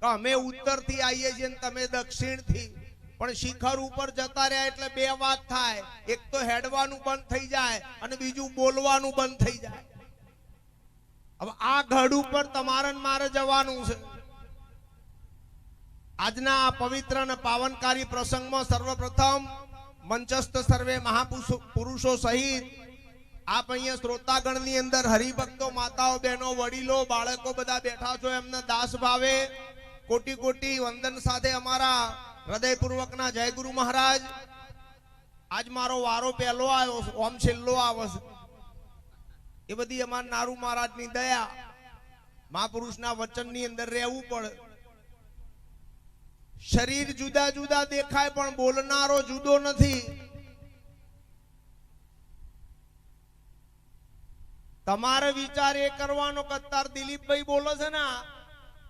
કે અમે ઉત્તર થી આવીએ છીએ ને તમે દક્ષિણ થી, પણ શિખર ઉપર જતા રહ્યા એટલે બે વાત થાય, એક તો હેડવાનું બંધ થઈ જાય અને બીજું બોલવાનું બંધ થઈ જાય. હવે આ ગઢ ઉપર તમારે મારે જવાનું છે. આજના આ પવિત્ર અને પાવનકારી પ્રસંગમાં સર્વપ્રથમ મંચસ્થ સર્વે મહાપુરુષો સહિત આપ અહીંયા શ્રોતાગણની અંદર હરિભક્તો, માતાઓ, બહેનો, વડીલો, બાળકો બધા બેઠા છો, એમને દાસ ભાવે કોટી કોટી વંદન સાથે અમારા હૃદયપૂર્વકના જય ગુરુ મહારાજ. આજ મારો વારો પહેલો આવ્યો, ઓમ છેલ્લો આવે છે. એ બધી અમારા નારુ મહારાજની દયા. મહાપુરુષના વચનની અંદર રહેવું પડે. શરીર જુદા જુદા દેખાય પણ બોલનારો જુદો નથી. તમારે વિચાર એ કરવાનો કે અત્યારે દિલીપભાઈ બોલે છે ને,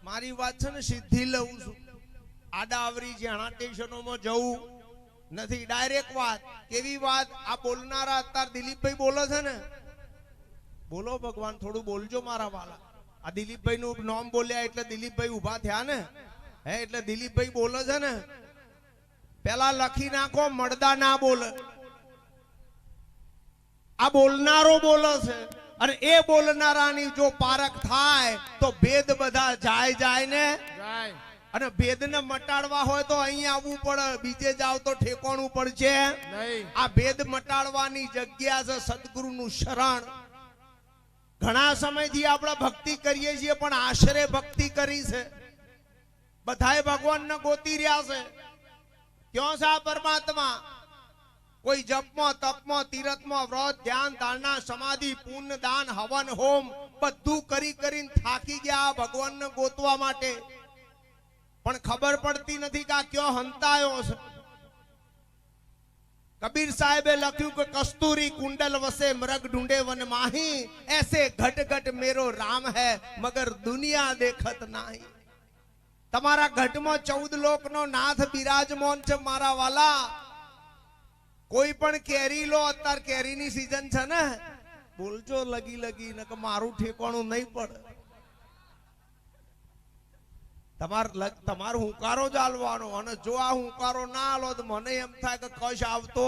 મારી વાત છે ને સીધી લઉં છું. આડાવરી જ્યાં સ્ટેશનોમાં જવું નથી, ડાયરેક્ટ વાત. કેવી વાત? આ બોલનારા અત્યારે દિલીપભાઈ બોલે છે ને, બોલો ભગવાન, થોડું બોલજો મારા વાલા. આ દિલીપભાઈ નું નામ બોલ્યા એટલે દિલીપભાઈ ઉભા થયા ને, હે એટલે દિલીપભાઈ બોલે છે ને. પેલા લખી નાખો, મળદા ના બોલે, આ બોલનારો બોલે છે. અને એ બોલનારાની જો પારખ થાય તો ભેદ બધા જાય ને જાય. અને ભેદને મટાડવા હોય તો અહીં આવવું પડે, બીજે જાવ તો ઠેકોણું પડશે નહીં. આ ભેદ મટાડવાની જગ્યા છે સદગુરુનું શરણ. ઘણા સમયથી આપણે ભક્તિ કરીએ છીએ પણ આશરે ભક્તિ કરી છે. બધાય ભગવાનને ગોતી રહ્યા છે. ક્યાં છે આ પરમાત્મા? કોઈ જપમાં, તપમાં, તીરથમાં, વ્રત, ધ્યાન, ધારણા, સમાધિ, પુણ્ય, દાન, હવન, હોમ બધું કરી કરીને થાકી ગયા ભગવાનને ગોતવા માટે. પણ ખબર પડતી નથી કે આ ક્યો હંતાયો છે. કબીર સાહેબે લખ્યું કે કસ્તુરી કુંડલ વસે મૃગ ઢૂંઢે વન માહી, ऐसे घट घट मेरो राम है मगर दुनिया देखत नहीं. તમારા ઘટમાં 14 લોકનો નાથ બિરાજમાન છે મારા વાલા. કોઈ પણ કેરી લો, અત્યારે કેરીની સીઝન છે ને, બોલજો લગી લગી ને કે મારું ઠેકાણું નહીં પડે. તમાર હુંકારો જ આલવાનો. અને જો આ હુંકારો ના આલો તો મને એમ થાય કે કશ આવતો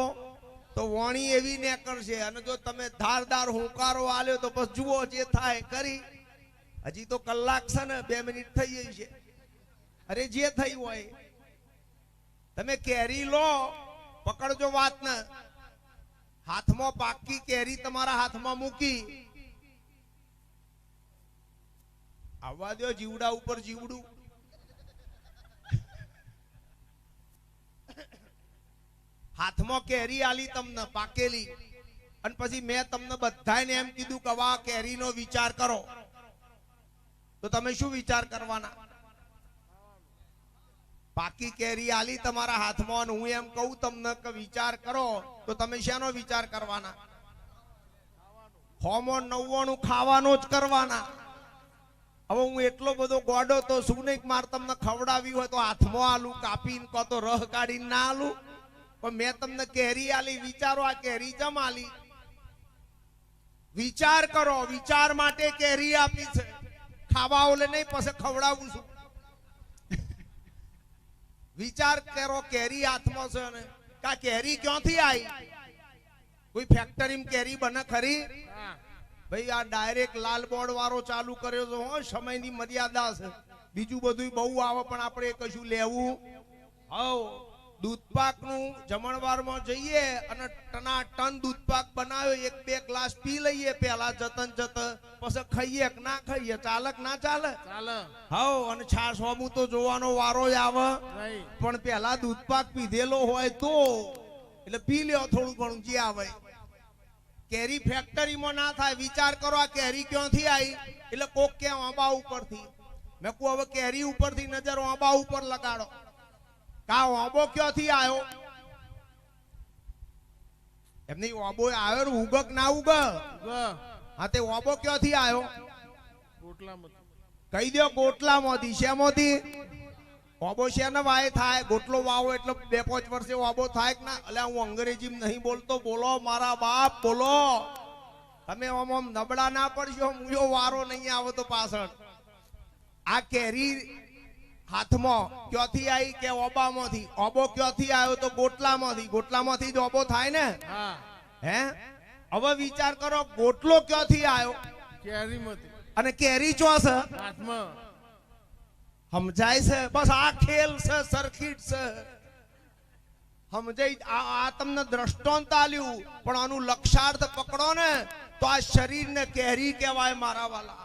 તો વાણી એવી નીકળશે. અને જો તમે ધારદાર હુંકારો આલ્યો તો બસ જુઓ જે થાય કરી. હજી તો કલાક છે ને, 2 મિનિટ થઈ ગઈ છે. અરે જે થઈ હોય, તમે કેરી લો, પકડજો વાત ને. હાથમાં પાકી કેરી તમારા હાથમાં મૂકી, આવવા દો જીવડા ઉપર જીવડું. હાથમાં કેરી આલી તમને પાકેલી, અને પછી મેં તમને બધાને એમ કીધું કે આ કેરીનો વિચાર કરો. તો તમે શું વિચાર કરવાના? પાકી કેરી આલી તમારા હાથમાં, હું એમ કહું તમને કે વિચાર કરો, તો તમે શેનો વિચાર કરવાના? 99 ખાવાનો જ કરવાના. હવે હું એટલો બધો ગોડો તો શું નહીં, મારે તમને ખવડાવી હોય તો હાથમાં આલું કાપીને, કો તો રહ કાઢીને ના આલું. પણ મેં તમને કેરી આલી, વિચારો આ કેરી જમ આલી. વિચાર કરો, વિચાર માટે કેરી આપી છે. ખાવા ઓલે નહીં, પછી ખવડાવું છું. વિચાર કરો, કેરી હાથમાં છે ને, કા કેરી ક્યાંથી આવી? કોઈ ફેક્ટરીમાં કેરી બને ખરી? ભાઈ આ ડાયરેક્ટ લાલ બોર્ડ વાળો ચાલુ કર્યો છે. હો, સમયની મર્યાદા છે. બીજું બધું બહુ આવે પણ આપણે કશું લેવું. હવ દૂધપાકનું જમણવારમાં જઈએ અને ટનાટન દૂધપાક બનાવ્યો, 1-2 ગ્લાસ પી લઈએ પેલા જતન પછી ખાઈએ કે ના ખાઈએ, ચાલે કે ના ચાલે? ચાલે. હવ અને છાશ હોમું તો જોવાનો વારો જ આવે. પણ પેલા દૂધપાક પીધેલો હોય તો એટલે પી લ્યો થોડું ઘણું જે આવે. કેરી ફેક્ટરીમાં ના થાય. વિચાર કરો આ કેરી ક્યાંથી આવી? એટલે કોક કે આંબા ઉપરથી. મેં કહું હવે કેરી ઉપરથી નજર આંબા ઉપર લગાડો. કા આંબો ક્યાંથી આવ્યો? એમની આંબો આવ્યો, ઉગક ના ઉગ? હા, તે આંબો ક્યાંથી આવ્યો? ગોટલામાંથી. કહી દો, ગોટલામાંથી. શેમાંથી? આંબો શેને વાય થાય? ગોટલો વાવો એટલે 2-5 વર્ષે આંબો થાય કે ના? એટલે હું અંગ્રેજી નહીં બોલતો, બોલો મારા બાપ, બોલો. તમે આમ નબળા ના પડશો, મુયો વારો નહીં આવે તો પાછળ. આ કેરી હાથમાં ક્યાંથી આવી કે ઓબામાંથી, ઓબો ક્યાંથી આવ્યો તો ગોટલામાંથી, ગોટલામાંથી જ ઓબો થાય ને. હે હવે વિચાર કરો ગોટલો ક્યાંથી આવ્યો? કેરીમાંથી. અને કેરી ચો છે હાથમાં. સમજાય છે? બસ આ ખેલ છે, સર્કિટ છે. સમજાય? આ તમને દ્રષ્ટાંત આલ્યું, પણ આનું લક્ષાર્થ પકડો ને તો આ શરીરને કેરી કહેવાય મારા વાલા.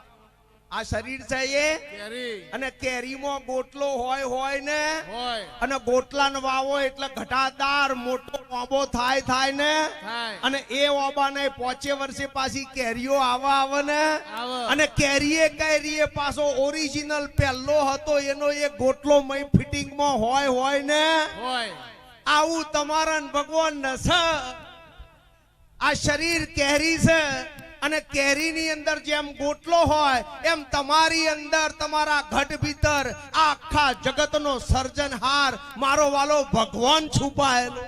આ શરીર છે એ કેરી. અને કેરીમાં ગોટલો હોય ને, હોય. અને ગોટલાને વાવો એટલે ઘટાદાર મોટો ઓબો થાય ને. થાય. અને એ ઓબાને 5 વર્ષે પાછી કેરીઓ આવે ને. આવે. અને કેરીએ પાછો ઓરિજિનલ પહેલો હતો એનો એ ગોટલો મય ફિટિંગમાં હોય ને. હોય. આવું તમારા ભગવાન ને છે. આ શરીર કેરી છે અને કેરીની અંદર જેમ ગોટલો હોય એમ તમારી અંદર, તમારા ઘટ ભીતર આખા જગતનો સર્જનહાર મારો વાલો ભગવાન છુપાયેલો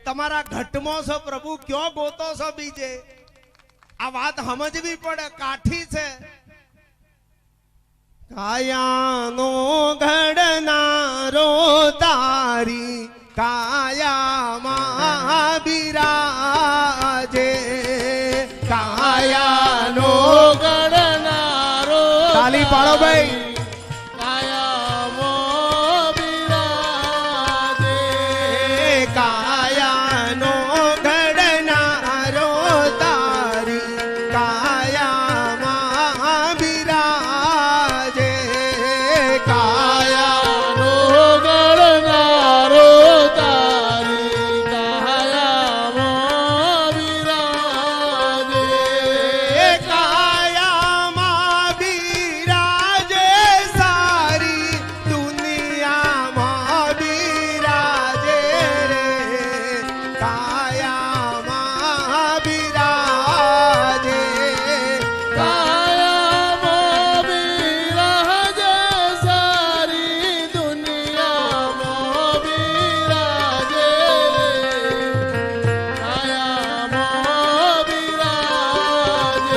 તમારા ઘટમાં છે. પ્રભુ ક્યાં ગોતો છો બીજે? આ વાત સમજવી પડે, કાઠી છે. કાયાનો ઘડનારો તારી કાયામાં બિરાજે, કાયાનો ગણનારો તાલી પાડો ભાઈ. કાયામાં બિરાજે, કાયાનો ઘડનારો તારી કાયામાં બિરાજે, કાયાનો ગણનારો તારી કાયામાં બિરાજે, કાયામાં બિરાજે, સારી દુનિયામાં બિરાજે રે, કાયામાં બિરાજે, કાયામાં બિરાજે, સારી દુનિયામાં બિરાજે, કાયામાં બિરાજે.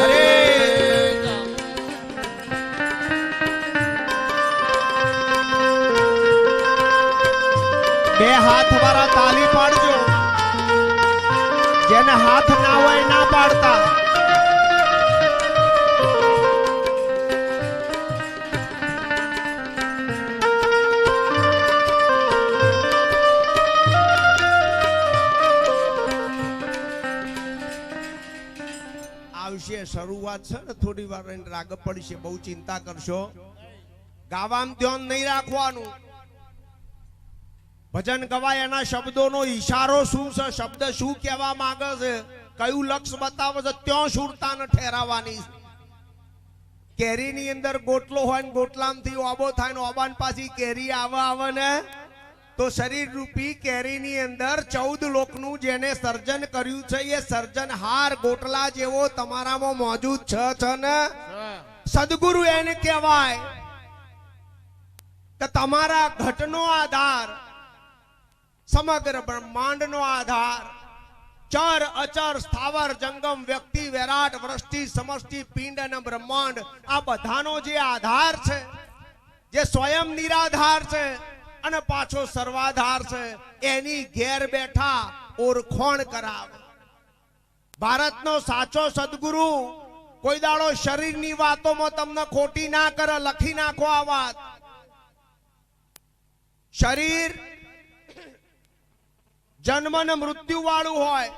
અરે. બે હાથ વાળા તાલી પાડજો. જેને હાથ ના હોય ના પાડતા. આવશે શરૂઆત છે ને, થોડી વાર રહીને રાગ પડશે, બહુ ચિંતા કરશો. ગાવામાં ધ્યાન નહીં રાખવાનું. ભજન ગવાય એના શબ્દોનો ઈશારો શું છે, શબ્દ શું કહેવા માંગે છે, કયું લક્ષ્ય બતાવે છે, ત્યાં સુરતાને ઠેરાવવાની. કેરીની અંદર ગોટલો હોય ને ગોટલામાંથી ઓબો થાય ને ઓબાન પાછી કેરી આવે ને, તો શરીર રૂપી કેરીની અંદર 14 લોકનું જેને સર્જન કર્યું છે એ સર્જનહાર ગોટલા જેવો તમારામાં મોજૂદ છે ને. સદગુરુ એને કહેવાય કે તમારા ઘટનો આધાર, સમગ્ર બ્રહ્માંડનો આધાર, ચર અચર સ્થાવર જંગમ વ્યક્તિ વિરાટ વૃષ્ટિ સમષ્ટિ પિંડ અને બ્રહ્માંડ, આ બધાનો જે આધાર છે, જે સ્વયં નિરાધાર છે અને પાછો સર્વાધાર છે, એની ઘેર બેઠા ઓળખોણ કરાવે. ભારતનો સાચો સદગુરુ કોઈ દાડો શરીરની વાતોમાં તમને ખોટી ના કરે. લખી નાખો આ વાત. શરીર જન્મ ને મૃત્યુ વાળું હોય.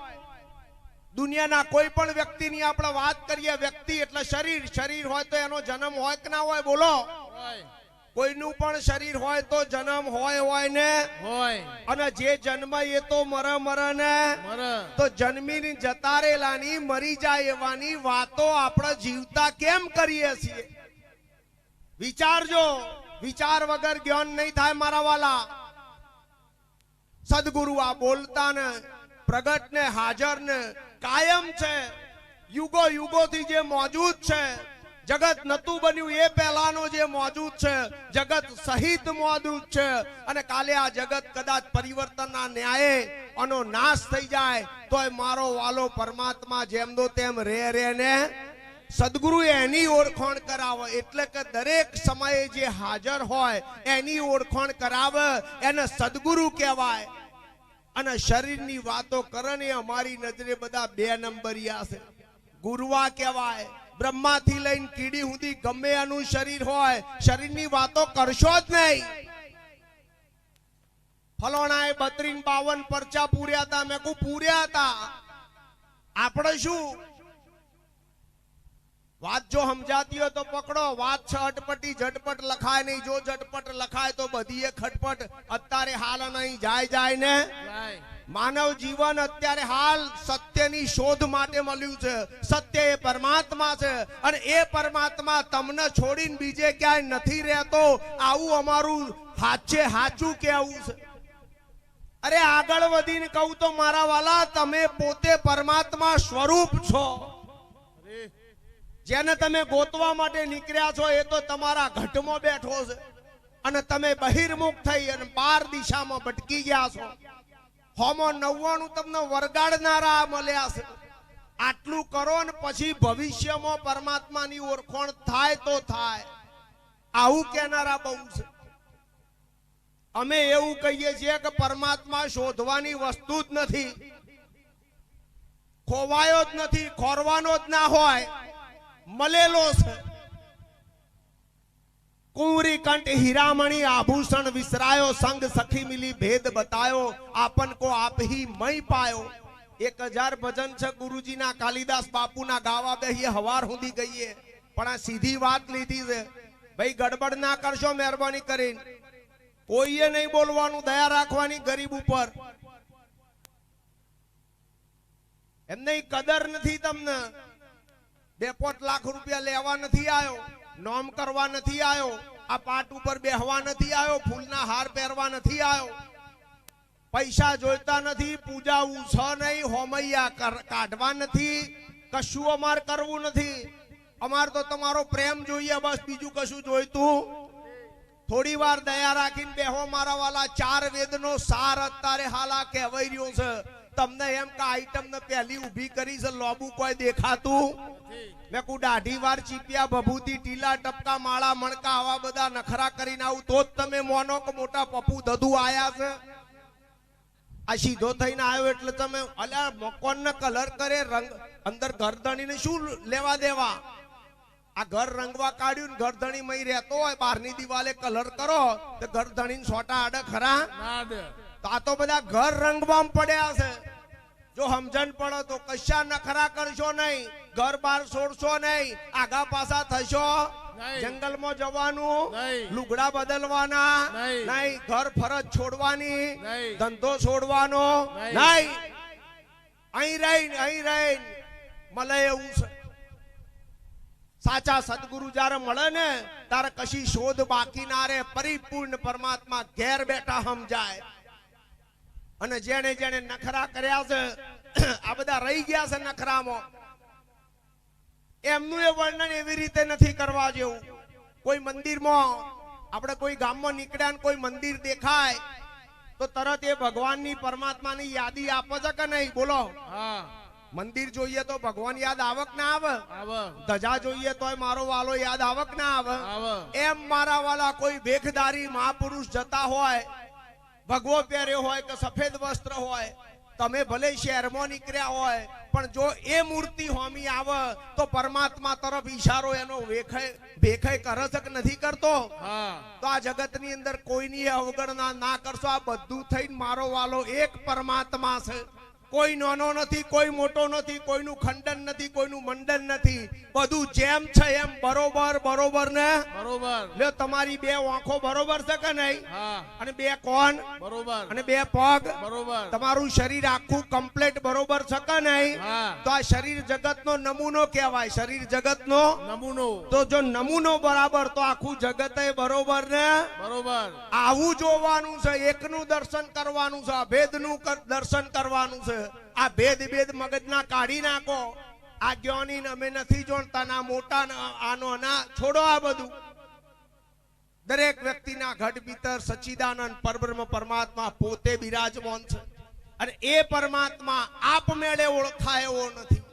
દુનિયાના કોઈ પણ વ્યક્તિની આપણે વાત કરીએ, વ્યક્તિ એટલે શરીર. શરીર હોય તો એનો જન્મ હોય કે ના હોય? બોલો. કોઈનું પણ શરીર હોય તો જન્મ હોય ને. હોય. અને જે જન્મ એ તો મરે ને. તો જન્મીને જતા રહેલાની મરી જાય એવાની વાતો આપણે જીવતા કેમ કરીએ છીએ? વિચારજો. વિચાર વગર જ્ઞાન નહીં થાય મારા વાલા. સદગુરુ આ બોલતા ને પ્રગટ ને હાજર ને કાયમ છે. યુગો યુગોથી જે મોજૂદ છે. જગત નતું બન્યું એ પહેલાનો જે મોજૂદ છે, જગત સહિત મોજૂદ છે. અને કાલે આ જગત કદાચ પરિવર્તનના ન્યાયે આનો નાશ થઈ જાય તોય મારો વાલો પરમાત્મા જેમનો તેમ રે ને સદગુરુ એની ઓળખાણ કરાવે, એટલે કે દરેક સમયે જે હાજર હોય એની ઓળખાણ કરાવે એને સદગુરુ કહેવાય. અને શરીરની વાતો કરે ને અમારી નજરે બધા 2 નંબરિયા છે. ગુરુવા કહેવાય. બ્રહ્માથી લઈને કીડી સુધી ગમે એનું શરીર હોય, શરીરની વાતો કરશો જ નહીં. ફલોણાએ 32-52 પરચા પૂર્યા હતા, મેં કહું પૂર્યા હતા. આપણે શું વાત જો સમજાતી હોય તો પકડો. વાત છે અટપટી, ઝટપટ લખાય નહીં. જો ઝટપટ લખાય તો બધી ખટપટ. અત્યારે હાલ નહીં જાય ને. માનવ જીવન અત્યારે હાલ સત્યની શોધ માટે મળ્યું છે. સત્ય એ પરમાત્મા છે અને એ પરમાત્મા તમને છોડીને બીજે ક્યાંય નથી રહેતો. આવું અમારું સાચું કહેવું છે. અરે આગળ વધીને કહું તો મારા વાલા, તમે પોતે પરમાત્મા સ્વરૂપ છો. જેને તમે ગોતવા માટે નીકળ્યા છો એ તો તમારા ઘટમાં બેઠો છે અને તમે બહિર્મુખ થઈ અને 12 દિશામાં ભટકી ગયા છો. હોમો 99 તમને વરગાડનારા મળ્યા છે. આટલું કરો ને પછી ભવિષ્યમાં પરમાત્માની ઓળખાણ થાય તો થાય. આવું કહેનારા બહુ છે. અમે એવું કહીએ છીએ કે પરમાત્મા શોધવાની વસ્તુ જ નથી, ખોવાયો જ નથી, ખોરવાનો જ ના હોય, મળેલો છે. કુંવરી કંઠ હીરામણી આભૂષણ વિસરાયો, સંગ સખી મિલી ભેદ બતાયો, આપન કો આપ હી મય પાયો. 1000 ભજન છે ગુરુજીના, કાલિદાસ બાપુના ગાવા બેહીએ હવાર સુધી ગઈએ. પણ આ સીધી વાત લીધી છે. ભાઈ ગડબડ ના કરશો મહેરબાની કરીને. કોઈએ નહીં બોલવાનું, દયા રાખવાની ગરીબ ઉપર. એમને કદર નથી તમને. 2-5 લાખ રૂપિયા લેવા નથી આવ્યો, નોમ કરવા નથી આવ્યો, આ પાટ ઉપર બેહવા નથી આવ્યો, ફૂલના હાર પહેરવા નથી આવ્યો. પૈસા જોઈતા નથી, પૂજાવું છ નહીં, હોમૈયા કાઢવા નથી, કશું અમાર કરવું નથી. અમાર તો તમારો પ્રેમ જોઈએ, બસ બીજું કશું જોઈતું. થોડી વાર દયા રાખીને બેહો મારા વાલા. 4 વેદનો સાર અત્યારે હાલા કહેવાય રહ્યો છે. તમને એમ કે આઈટમ ને પહેલી ઊભી કરી છે, લોબુ કોઈ દેખાતું. મેં કુ દાઢી વાર ચીપિયા ભભૂતિ ટીલા ટપકા માળા મણકા આવા બધા નખરા કરીને આવું તો જ તમે મોનો કે મોટા પપ્પુ દધુ આયા છે. આ સીધો થઈને આવ્યો એટલે તમે અલ્યા મકોન ને કલર કરે, રંગ અંદર ગરદણીને શું લેવા દેવા. આ ઘર રંગવા કાઢ્યું ને ગરદણી મય રહેતો હોય, બહારની દિવાલે કલર કરો તો ગરદણી સોટા આડે ખરા. તો આ તો બધા ઘર રંગવામાં પડ્યા છે. જો સમજણ પડે તો કશા નખરા કરશો નહીં, ઘર બહાર છોડશો નહીં, આગા પાછા થશો, જંગલમાં જવાનું, લુગડા બદલવાના નહીં, ઘર ફરજ છોડવાની, ધંધો છોડવાનો નહીં. અહીં રહીને મળે એવું છે. સાચા સદગુરુ જયારે મળે ને ત્યારે કશી શોધ બાકી ના રહે. પરિપૂર્ણ પરમાત્મા ઘેર બેઠા સમજાય. અને જેને જેને નખરા કર્યા છે, આ બધા રહી ગયા છે નખરામાં, એમનું એ વર્ણન એવી રીતે નથી કરવા જેવું. કોઈ મંદિરમાં આપણે કોઈ ગામમાં નીકળ્યા ને કોઈ મંદિર દેખાય તો તરત એ ભગવાનની પરમાત્માની યાદી આપે છે કે નહીં? બોલો. મંદિર જોઈએ તો ભગવાન યાદ આવક ના આવે? ધજા જોઈએ તોય મારો વાલો યાદ આવક ના આવે? એમ મારા વાલા કોઈ ભેખદારી મહાપુરુષ જતા હોય, ભગવો પહેર્યો હોય કે સફેદ વસ્ત્ર હોય, તમે ભલે શહેરમાં નીકળ્યા હોય, પણ જો એ મૂર્તિ હોમી આવે તો પરમાત્મા તરફ ઈશારો એનો ભેખાય કરે છે કે નથી કરતો? તો આ જગતની અંદર કોઈની અવગણના ના કરશો. આ બધું થઈને મારો વાલો એક પરમાત્મા છે. કોઈ નાનો નથી, કોઈ મોટો નથી, કોઈનું ખંડન નથી, કોઈનું મંડન નથી. બધું જેમ છે એમ બરોબર ને બરોબર. લ્યો તમારી 2 આંખો બરોબર છે કે નહીં? અને 2 કોણ બરોબર, અને 2 પગ બરોબર. તમારું શરીર આખું કમ્પ્લીટ બરોબર છે કે નહીં? તો આ શરીર જગતનો નમૂનો કહેવાય. શરીર જગતનો નમૂનો. તો જો નમૂનો બરાબર તો આખું જગત બરોબર ને બરોબર. આવું જોવાનું છે, એકનું દર્શન કરવાનું છે, અભેદનું દર્શન કરવાનું છે. આ ભેદ મગજના કાઢી નાખો. આ જ્ઞાની અમે નથી જોડતા, ના મોટા આનો ના છોડો. આ બધું દરેક વ્યક્તિના ઘટ ભીતર સચ્ચિદાનંદ પરબ્રહ્મ પરમાત્મા પોતે બિરાજમાન છે. અને એ પરમાત્મા આપમેળે ઓળખાય એવો નથી.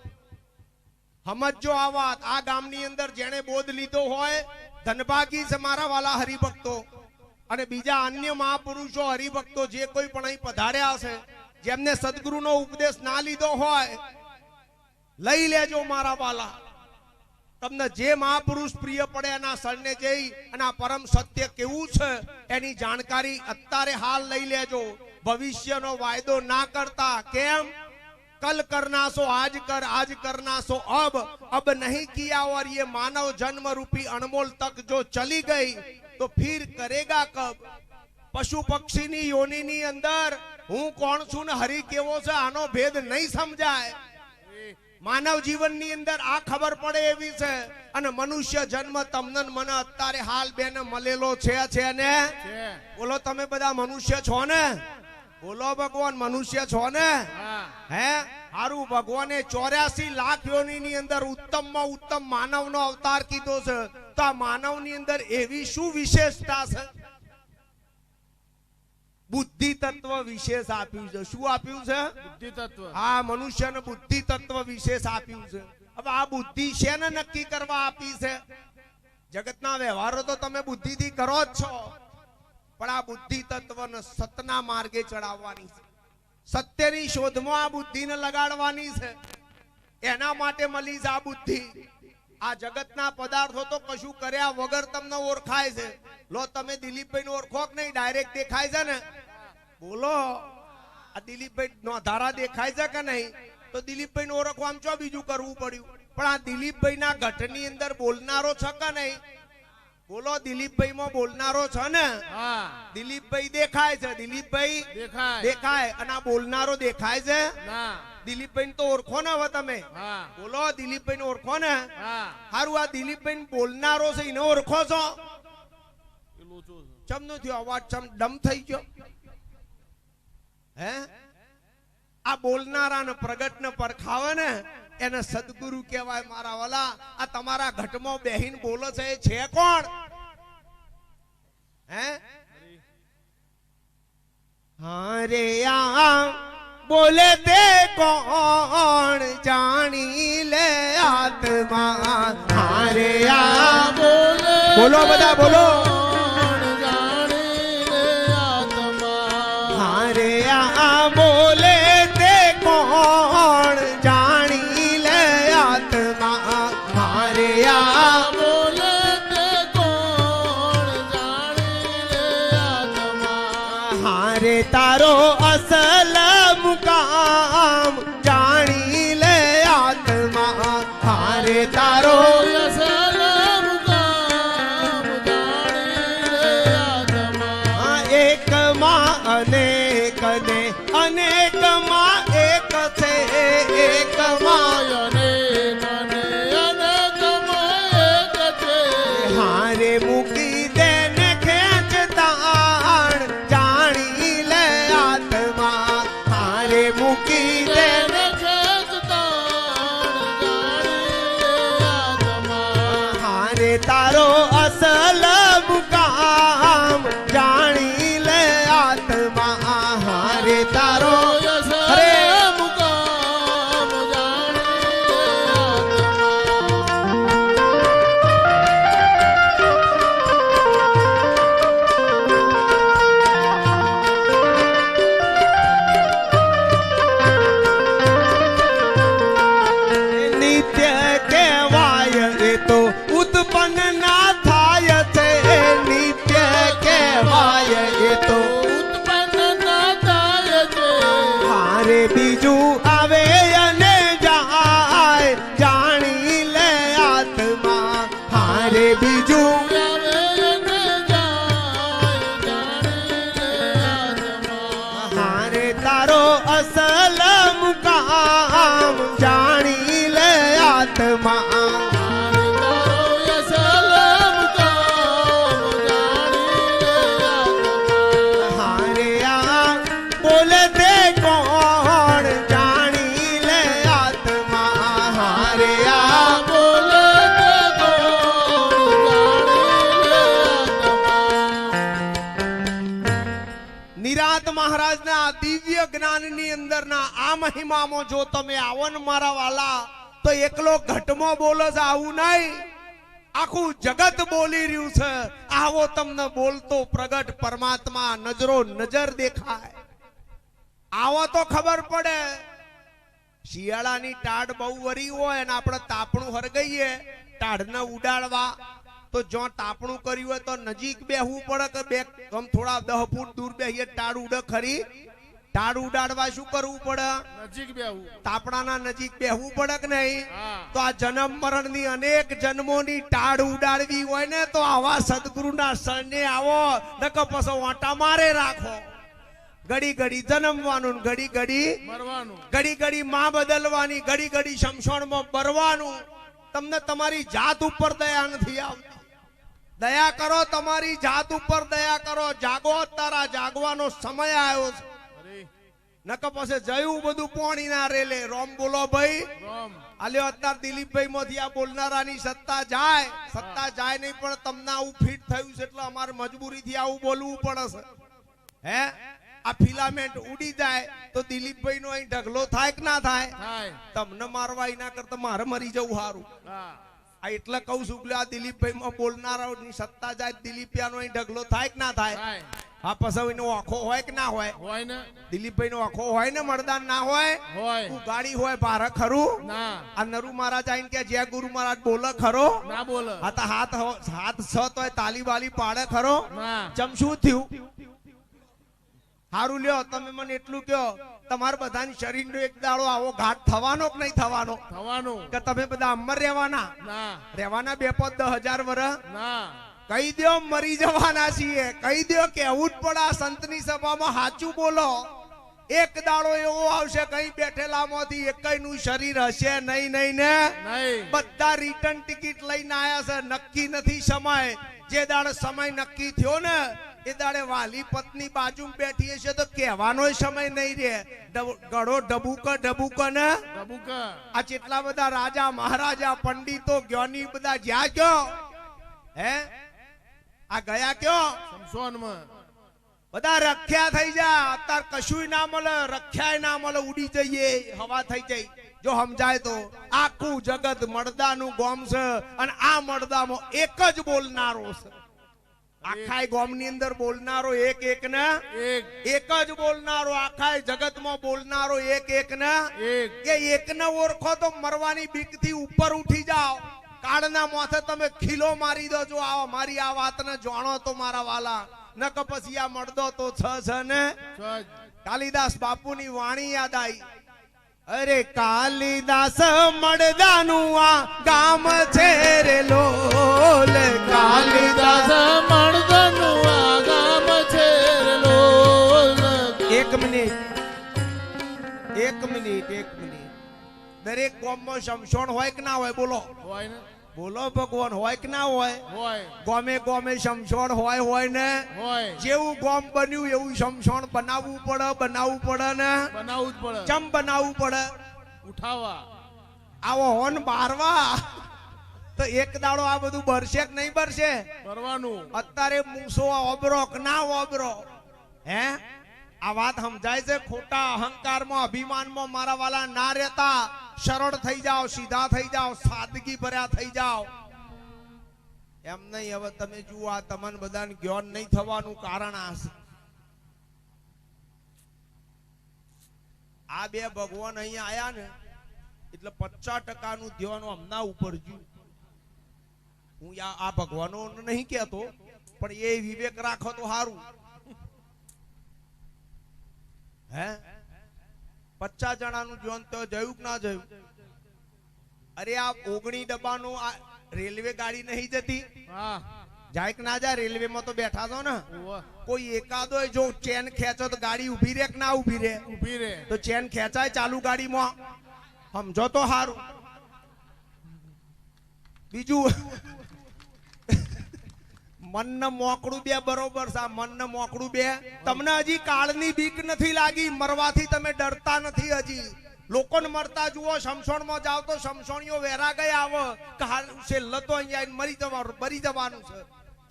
સમજો આ વાત. આ ગામની અંદર જેણે બોધ લીધો હોય ધનભાગી છે મારા વાલા હરિભક્તો. અને બીજા અન્ય મહાપુરુષો હરિભક્તો જે કોઈ પણ અહીં પધાર્યા છે જેમને સદગુરુનો ઉપદેશ ના લીધો હોય લઈ લેજો મારા વાલા. તમને જે મહાપુરુષ પ્રિય પડે એના શરણે જઈ અને આ પરમ સત્ય કેવું છે એની જાણકારી અત્યારે હાલ લઈ લેજો. ભવિષ્યનો વાયદો ના કરતા. કેમ? कल करना सो आज कर, आज करना सो अब नहीं किया और ये मानव जन्म रूपी अनमोल तक जो चली गई तो फिर करेगा कब? पशु पक्षी ની યોની ની અંદર હું કોણ છું ને હરી કેવો છે આનો ભેદ નહીં સમજાય. માનવ જીવન ની અંદર આ ખબર પડે એવી છે. અને મનુષ્ય જન્મ તમને મને અત્યારે હાલ બેને મળેલો છે ને. બોલો તમે બધા મનુષ્ય છો ને? બોલો ભગવાન મનુષ્ય છો ને? હે હારું ભગવાને 84 લાખ યોની ની અંદર ઉત્તમમાં ઉત્તમ માનવનો અવતાર કીધો છે. તો આ માનવની અંદર એવી શું વિશેષતા છે? બુદ્ધિ તત્વ વિશેષ આપ્યું છે. શું આપ્યું છે? બુદ્ધિ તત્વ. આ મનુષ્યને બુદ્ધિ તત્વ વિશેષ આપ્યું છે. હવે આ બુદ્ધિ શેને નક્કી કરવા આપી છે? જગતના વ્યવહારો તો તમે બુદ્ધિથી કરો જ છો, પણ આ બુદ્ધિ તત્વને સતના માર્ગે ચડાવવાની છે. સત્યની શોધમાં આ બુદ્ધિને લગાડવાની છે. એના માટે મળી છે આ બુદ્ધિ. આ જગતના પદાર્થો તો કશું કર્યા વગર તમને ઓળખાય છે. લો તમે દિલીપભાઈ ને ઓળખો કે નહીં? ડાયરેક્ટ દેખાય છે ને? બોલો આ દિલીપભાઈ નોધારા દેખાય છે કે નહીં? તો દિલીપભાઈ ને ઓળખવા આમ ચો બીજું કરવું પડ્યું. પણ આ દિલીપભાઈ ના ઘટની અંદર બોલનારો છે કે નહીં? બોલો દિલીપભાઈ માં બોલનારો છે ને? દિલીપભાઈ દેખાય છે. દિલીપભાઈ દેખાય અને આ બોલનારો દેખાય છે. દિલીપભાઈ તો ઓળખો ને હવે તમે? બોલો દિલીપભાઈ ને ઓળખો ને? સારું આ દિલીપભાઈ બોલનારો છે એને ઓળખો છો? ચમ નો થયો અવાજ? ચમ ડમ થઈ ગયો? હે આ બોલનારા ને પ્રગટ ને પરખાવે ને એને સદગુરુ કહેવાય મારા વાલા. આ તમારા ઘટમાં બેહીન બોલે છે એ છે કોણ? હે હારે આ બોલે તે કોણ? જાણી લે આત્મા. હારે આ બોલે. બોલો બધા બોલો. જાણી લે આત્મા. હારે આ બોલે તે કોણ? જાણી લે આત્મા. હારે આ બોલે તે કોણ? જાણી લે આત્મા. હારે તારો અસલ મુકામ જાણી લે આત્મા. હારે તારો અસલ મુકામ જાણી લે આત્મા. એકમાં અનેક ને અનેકમાં એક છે. એકમાં હારે મૂકી દે ને ખેંચતાણ જાણી લે આત્મા. હારે મૂકી દે ને હારે તારો અસલ મુકામ જાણી લે આત્મા. હારે તારો અરે નિત્ય કહેવાય એ તો ઉત્પન્ન ના થાય છે. નિત્ય કહેવાય એ તો હારે બીજું આવે અને જાય જાણી લે આત્મા. હારે બીજું હારે તારો અસલ મુકામ જાણી લે આત્મા. હારે આ બોલે તે કોણ? જાણી લે આત્મા. હારે આ નિરાત મહારાજના દિવ્ય જ્ઞાનની અંદરના આ મહિમામાં જો તમે આવો ને મારા વાલા તો એકલો ઘટમાં બોલે છે આવું નહીં, આખું જગત બોલી રહ્યું છે. આવો તમને બોલતો પ્રગટ પરમાત્મા નજરો નજર દેખાય. આવો તો ખબર પડે. શિયાળાની ટાઢ બહુ વરી હોય અને આપણે તાપણું હરગાઈએ ટાઢને ઉડાડવા, તો જો તાપણું કર્યું હોય તો નજીક બેહવું પડે કે બે આમ થોડા 10 ફૂટ દૂર બેહીએ ટાઢ ઉડે ખરી? ટાઢ ઉડાડવા શું કરવું પડે? નજીક બેહવું. તાપણાના નજીક બેહવું પડે કે નહીં? હા. તો આ જન્મ મરણની અનેક જન્મોની ટાઢ ઉડાડવી હોય ને તો આવા સદગુરુના શરણે આવો, નકર પછી વાંટા મારે રાખો. ઘડી ઘડી જન્મવાનું, ઘડી ઘડી મરવાનું, ઘડી ઘડી માં બદલવાની, ઘડી ઘડી શમશાનમાં બરવાનું. તમને તમારી જાત ઉપર દયા નથી આવતી. દયા કરો, તમારી જાત ઉપર દયા કરો. જાગો, તારા જાગવાનો સમય આવ્યો છે. નકર પછી જયું બધું પોણી ના રેલે. રોમ બોલો ભાઈ. રોમ. આલ્યો અત્યારે દિલીપભાઈ માંથી આ બોલનારાની સત્તા જાય. સત્તા જાય નહીં, પણ તમને આવું ફિટ થયું છે એટલે અમારે મજબૂરીથી આવું બોલવું પડે છે. હે, આ ફિલામેન્ટ ઉડી જાય તો દિલીપભાઈ નો અહીં ઢગલો થાય કે ના થાય? થાય. તમને મારવા એના કરતા મારે મરી જવું સારું. હા. આ એટલે કઉ છું કે આ દિલીપભાઈ માં બોલનારાની સત્તા જાય, દિલીપિયાનો અહીં ઢગલો થાય કે ના થાય? થાય. હા, પછી એનો આખો હોય કે ના હોય? હોય ને. દિલીપભાઈ નો આખો હોય ને, મરદાન ના હોય? હોય. ગાડી હોય ભારે ખરું? ના. આ નરુ મહારાજ આઈને કે જય ગુરુ મહારાજ બોલે ખરો? ના બોલે. આ તો હાથ છ તોય તાલી બાલી પાડે ખરો? ના. ચમ શું થયું? હારું લ્યો, તમે મને એટલું કહો, તમારા બધાની શરીરનો એક દાડો આવો ઘાટ થવાનો કે નહીં થવાનો? થવાનું. કે તમે બધા અમર રહેવાના? ના. રહેવાના 2-10,000 વર્ષ? ના. કહી દો મરી જવાના છીએ. કહી દો, કેવું જ પડે. આ સંતની સભામાં સાચું બોલો. એક દાડો એવો આવશે કઈ બેઠેલામાંથી એકયનું શરીર હશે નહીં. નહીં ને? નહીં. બધા રિટર્ન ટિકિટ લઈને આયા છે. નક્કી નથી સમય. જે દાડે સમય નક્કી થયો ને એ દાડે વાલી પત્ની બાજુ બેઠી હશે તો કહેવાનો સમય નહીં રે. ગળો ડબુક ડબુક ને ડબુક. આ કેટલા બધા રાજા મહારાજા પંડિતો જ્ઞાની બધા જ્યાં ગયો હે, આ ગયા કયો? શમશાનમાં. બધા રખ્યા થઈ જા. અત્યારે કશું ના મળે, રખ્યા ના મળે, ઉડી જઈએ, હવા થઈ જાય. જો સમજાય તો આખું જગત મળદાનું ગોમ છે અને આ મળદામાં એક જ બોલનારો છે. આખા ગોમની અંદર બોલનારો એક ને એક જ બોલનારો. આખા જગતમાં બોલનારો એક ને એક. કે એકને ઓળખો તો મરવાની બીકથી ઉપર ઉઠી જાઓ. કાળના માથે તમે ખીલો મારી દો. જો આવો મારી આ વાતને જાણો તો મારા વાલા, નક પછી આ મળદો તો છે ને. કાલિદાસ બાપુની વાણી યાદ આવી. અરે કાલિદાસ મળદાનું આ ગામ છે રે લોલ. કાલિદાસ મળદાનું આ ગામ છે રે લોલ. એક મિનિટ. દરેક ગામમાં શમશાન હોય કે ના હોય? બોલો. હોય ને. બોલો ભગવાન. હોય કે ના હોય? હોય. ગામે ગામે શમશાન હોય ને. હોય. જેવું ગામ બન્યું એવું શમશાન બનાવવું પડે. બનાવવું પડે ને. બનાવવું જ પડે. ચમ બનાવવું પડે? ઉઠાવા. આવો હોન બારવા તો એક દાડો આ બધું બરશે કે નહીં બરશે? કરવાનું. અત્યારે મૂસો ઓબરો કે ના ઓબરો? હે, આ વાત સમજાય છે? ખોટા અહંકારમાં અભિમાનમાં મારા વાલા ના રહેતા. સરળ થઈ જાઓ, સીધા થઈ જાઓ, સાદગી ભર્યા થઈ જાઓ. એમ નહીં. હવે તમે જુઓ, આ તમને બધાને જ્ઞાન નહીં થવાનું કારણ આ છે. આ બે ભગવાન અહીંયા આયા ને એટલે 50% નું ધ્યાન હમના ઉપર ગયું. હું આ ભગવાનો નહીં કહેતો, પણ એ વિવેક રાખો તો સારું. હે, 50 જણાનું ધ્યાન તો જયું કે ના જયું? અરે આ 19 ડબ્બાનું આ રેલવે ગાડી નહીં જતી? હા. જાય કે ના જાય? રેલવે માં તો બેઠા છો ને. ઓવા. કોઈ એકાદો જો ચેન ખેંચો તો ગાડી ઉભી રહે કે ના ઉભી રહે? ઊભી રે. તો ચેન ખેંચાય ચાલુ ગાડીમાં? સમજો તો સારું. બીજું મન મોકળું બે બરોબર છે. મન મોકળું બે. તમને હજી કાળની બીક નથી લાગી? મરવાથી તમે ડરતા નથી હજી? લોકોને મરતા જુઓ. શમશાનમાં જાવ તો શમશાણીઓ વેરા ગયા આવે કે છેલ્લે તો અહીંયા મરી જવાનું છે.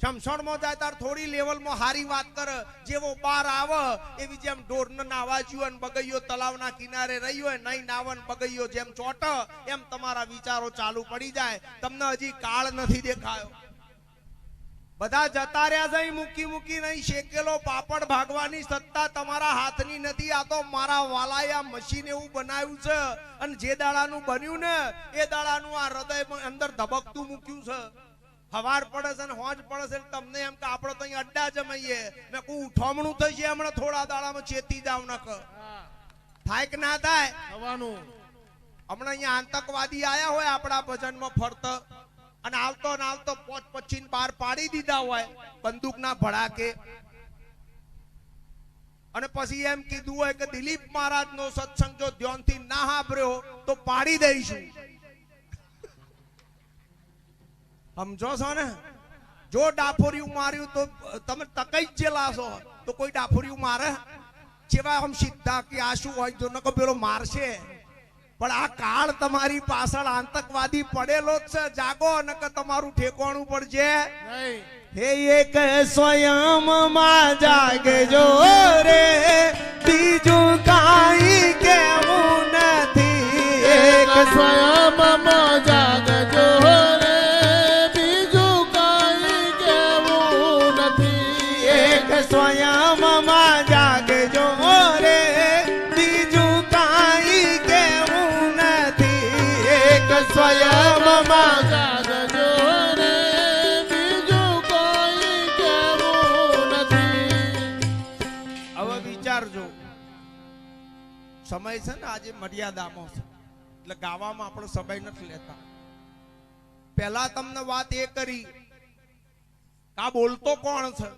શમશાનમાં જાય તાર થોડી લેવલમાં હારી વાત કરે, જેવો બાર આવે એવી જેમ ઢોરને નાવા જ્યું અને બગૈયો તલાવના કિનારે રહ્યો હોય નહીં નાવન બગૈયો જેમ ચોટ એમ તમારા વિચારો ચાલુ પડી જાય. તમને હજી કાળ નથી દેખાયો. બધા જતા રહ્યા છે. મૂકી મૂકી નહીં શેકેલો પાપડ ભાગવાની સત્તા તમારા હાથની નથી. આ તો મારા વાલાએ આ મશીન એવું બનાવ્યું છે અને જે દાડાનું બન્યું ને એ દાડાનું આ હૃદય અંદર ધબકતું મૂક્યું છે. હવાર પડે છે ને હોજ પડે છે તમને એમ કે આપણે તો અહીંયા અડ્ડા જમાઈએ. મેં કહું ઉઠમણું થઈ છે હમણાં થોડા દાડામાં ચેતી જાવ ન થાય કે ના થાય થવાનું. હમણાં અહીંયા આતંકવાદી આયા હોય આપણા ભજનમાં ફરતા અને આવતો ને આવતો પોચ પચીને બહાર પાડી દીધા હોય બંદૂકના ભડાકે અને પછી એમ કીધું હોય કે દિલીપ મહારાજનો સત્સંગ જો ધ્યાનથી ના સાંભળ્યો તો પાડી દઈશું. સમજો છો ને? જો ડાફોરિયું માર્યું તો તમે તકઈ જ જેલાશો તો કોઈ ડાફોરિયું મારે જેવા આમ સીધા કે આ શું હોય જો નકો પેલો મારશે. પણ આ કાળ તમારી પાછળ આતંકવાદી પડેલો જ છે. જાગો નકર તમારું ઠેકાણું પડશે નહીં. હે એક સ્વયં માં જાગજો રે બીજું કાઈ કેવું નથી. એક સ્વયં માં જાગજો રે બીજું કાઈ કેવું નથી. એક સ્વયં માં જાગજો રે બીજું કાઈ કેવું નથી. એક સ્વયં માં જાગજો રે બીજું કોઈ કેવું નથી. હવે વિચારજો, સમય છે ને આજે મર્યાદામાં છે એટલે ગાવામાં આપણે સમય નથી લેતા. પહેલા તમને વાત એ કરી આ બોલતો કોણ છે.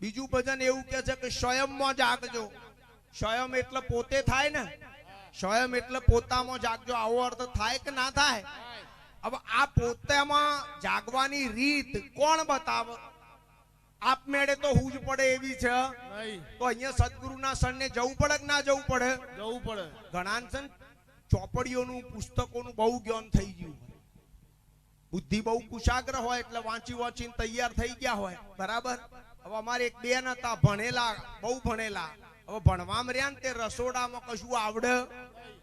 બીજું ભજન એવું કે છે કે સ્વયંમાં જાગજો. સ્વયં એટલે પોતે થાય ને, સ્વયં એટલે પોતામાં જાગજો. આવો અર્થ થાય કે ના થાય? હવે આ પોતામાં જાગવાની રીત કોણ બતાવે? આપમેળે તો હું જ પડે એવી છે નહીં. તો અહીંયા સદગુરુના શરણે જવું પડે કે ના જવું પડે? જવું પડે. ઘણા છે ને ચોપડીઓનું પુસ્તકોનું બહુ જ્ઞાન થઈ ગયું. બુદ્ધિ બહુ કુશાગ્ર હોય એટલે વાંચી વાંચીને તૈયાર થઈ ગયા હોય. બરાબર. હવે અમારે એક બેન હતા ભણેલા, બહુ ભણેલા. હવે ભણવામાં રહ્યા ને તે રસોડામાં કશું આવડે.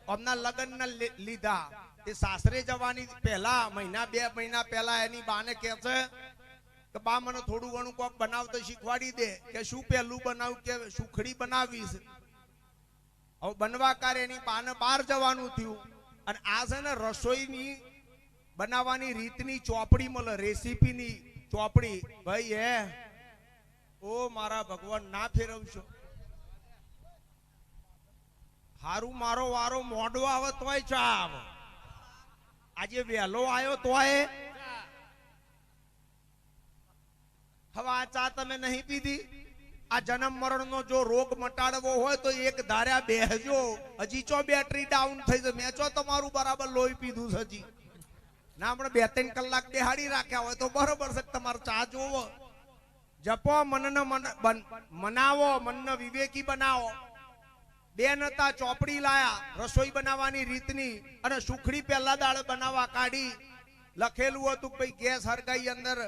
અમના લગ્ન ના લીધા તે સાસરે જવાની પહેલા મહિના 2 મહિના પહેલા એની બાને કહે છે કે બા મને થોડું ઘણું કોક બનાવતો શીખવાડી દે. કે શું પહેલું બનાવું? કે સુખડી બનાવીશ. હવે બનવા કારે એની બાને બહાર જવાનું થયું અને આ છે ને રસોઈની બનાવવાની રીતની ચોપડી મળે, રેસીપીની ચોપડી. ભાઈ હે ઓ મારા ભગવાન ના ફેરવશો. હારું મારો વારો મોડો આવે તોય ચા આવે. આજે વહેલો આવ્યો તોય હવે આ ચા તમે નહીં પીધી. આ જન્મ મરણ નો જો રોગ મટાડવો હોય તો એક ધાર્યા બેહજો. હજી ચો બેટરી ડાઉન થઈ છે. મેં ચો તમારું બરાબર લોહી પીધું છે હજી ના. આપણે 2-3 કલાક બેહાડી રાખ્યા હોય તો બરોબર છે. તમારે ચા જોવો. જપો મનને મનાવો, મનને વિવેકી બનાવો. બેન હતા ચોપડી લાયા રસોઈ બનાવવાની રીતની અને સુખડી પહેલા દાડે બનાવવા કાઢી. લખેલું હતું ભાઈ ગેસ હરગાઈ અંદર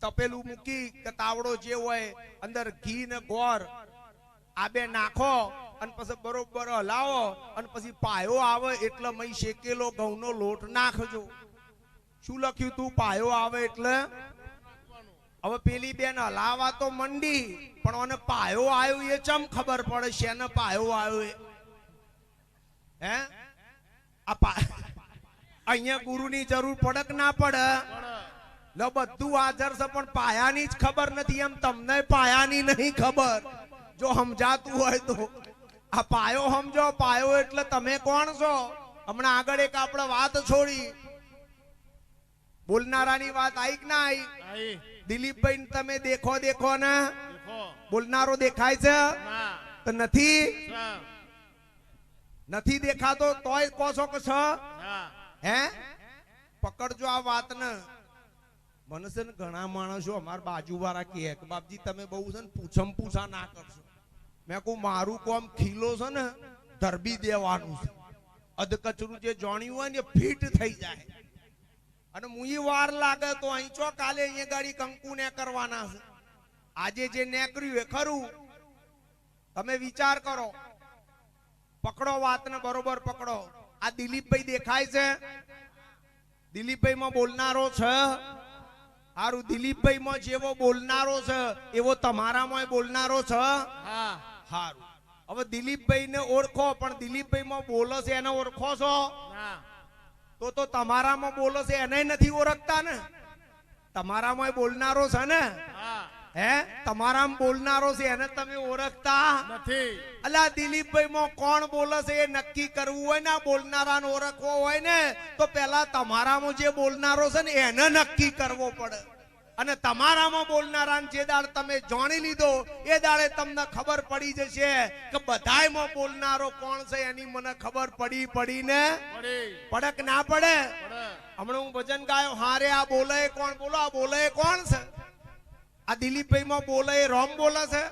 તપેલું મૂકી કે તાવડો જે હોય અંદર ઘી ને ગોળ આ બે નાખો અને પછી બરોબર હલાવો અને પછી પાયો આવે એટલે મય શેકેલો ઘઉંનો લોટ નાખજો. શું લખ્યું તું? પાયો આવે એટલે. હવે પેલી બેન હલાવા તો મંડી પણ ઓને પાયો આવ્યો એ ચમ ખબર પડે શેને પાયો આવ્યો એ? હે આ અહીંયા ગુરુની જરૂર પડે કે ના પડે? લો બધું હાજર છે પણ પાયાની જ ખબર નથી. એમ તમને પાયાની નહીં ખબર. જો સમજાતું હોય તો આ પાયો સમજો. પાયો એટલે તમે કોણ છો? હમણાં આગળ એક આપણે વાત છોડી, બોલનારાની વાત આવી કે ના આવી? દિલીપભાઈ તમે દેખો ને બોલનારો દેખાય છે તો નથી દેખાતો તોય કહો છો કે હે? પકડજો આ વાત ને. મને છે ને ઘણા માણસો અમારા બાજુ વાળા કહે કે બાપજી તમે બહુ છે ને પૂછા ના કરશો. મેં કહું મારું કોમ ખીલો છે ને ધરબી દેવાનું છે. અધકચરું જે જાણ્યું હોય ને ફીટ થઈ જાય. અને મુઈ વાર લાગે તો અહીં ચો કાલે અહીંયા ગાડી કંકુ ને કરવાના છે. આજે જે નેકર્યું એ ખરું. તમે વિચાર કરો, પકડો વાતને બરોબર પકડો. આ દિલીપભાઈ દેખાય છે? દિલીપભાઈ માં બોલનારો છે? હારું, દિલીપભાઈ માં જેવો બોલનારો છે એવો તમારામાં બોલનારો છે? હારું, હવે દિલીપભાઈ ને ઓળખો, પણ દિલીપભાઈ માં બોલે છે એને ઓળખો છો? તો તમારામાં બોલે છે એને નથી ઓળખતા ને. તમારામાં બોલનારો છે ને, હે? તમારામાં બોલનારો છે એને તમે ઓળખતા નથી. અલા, દિલીપભાઈ માં કોણ બોલે છે એ નક્કી કરવું હોય ને, બોલનારાને ઓળખવો હોય ને, તો પેલા તમારામાં જે બોલનારો છે ને એને નક્કી કરવો પડે. અને તમારામાં બોલનારાને જે દાડ તમે જાણી લીધો એ દાડે તમને ખબર પડી જશે કે બધાયમાં બોલનારો કોણ છે. એની મને ખબર પડીને પડે કે ના પડે? હમણાં હું ભજન ગાયો, હારે આ બોલે કોણ? બોલો, આ બોલે કોણ છે? આ દિલીપભાઈ માં બોલે રોમ બોલે છે?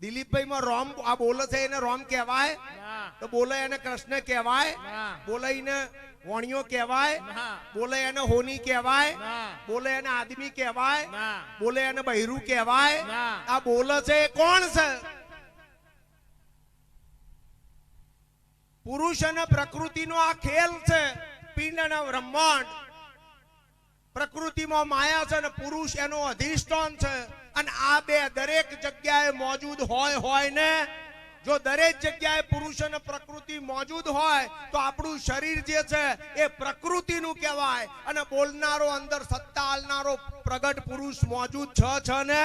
દિલીપભાઈ માં રોમ આ બોલે છે એને રોમ કહેવાય? તો બોલે એને કૃષ્ણ કહેવાય? બોલે એને વણિયો કહેવાય? બોલે એને હોની કહેવાય? બોલે એને આદમી કહેવાય? બોલે એને બૈરું કહેવાય? આ બોલે છે એ કોણ છે? પુરુષ અને પ્રકૃતિનો આ ખેલ છે. પિંડ અને બ્રહ્માંડ. પ્રકૃતિમાં માયા છે અને પુરુષ એનો અધિષ્ઠાન છે. અને આ બે દરેક જગ્યાએ મોજૂદ હોય ને. જો દરેક જગ્યાએ પુરુષ અને પ્રકૃતિ મોજૂદ હોય તો આપણું શરીર જે છે એ પ્રકૃતિનું કહેવાય. અને બોલનારો, અંદર સત્તા આલનારો પ્રગટ પુરુષ મોજૂદ છે ને.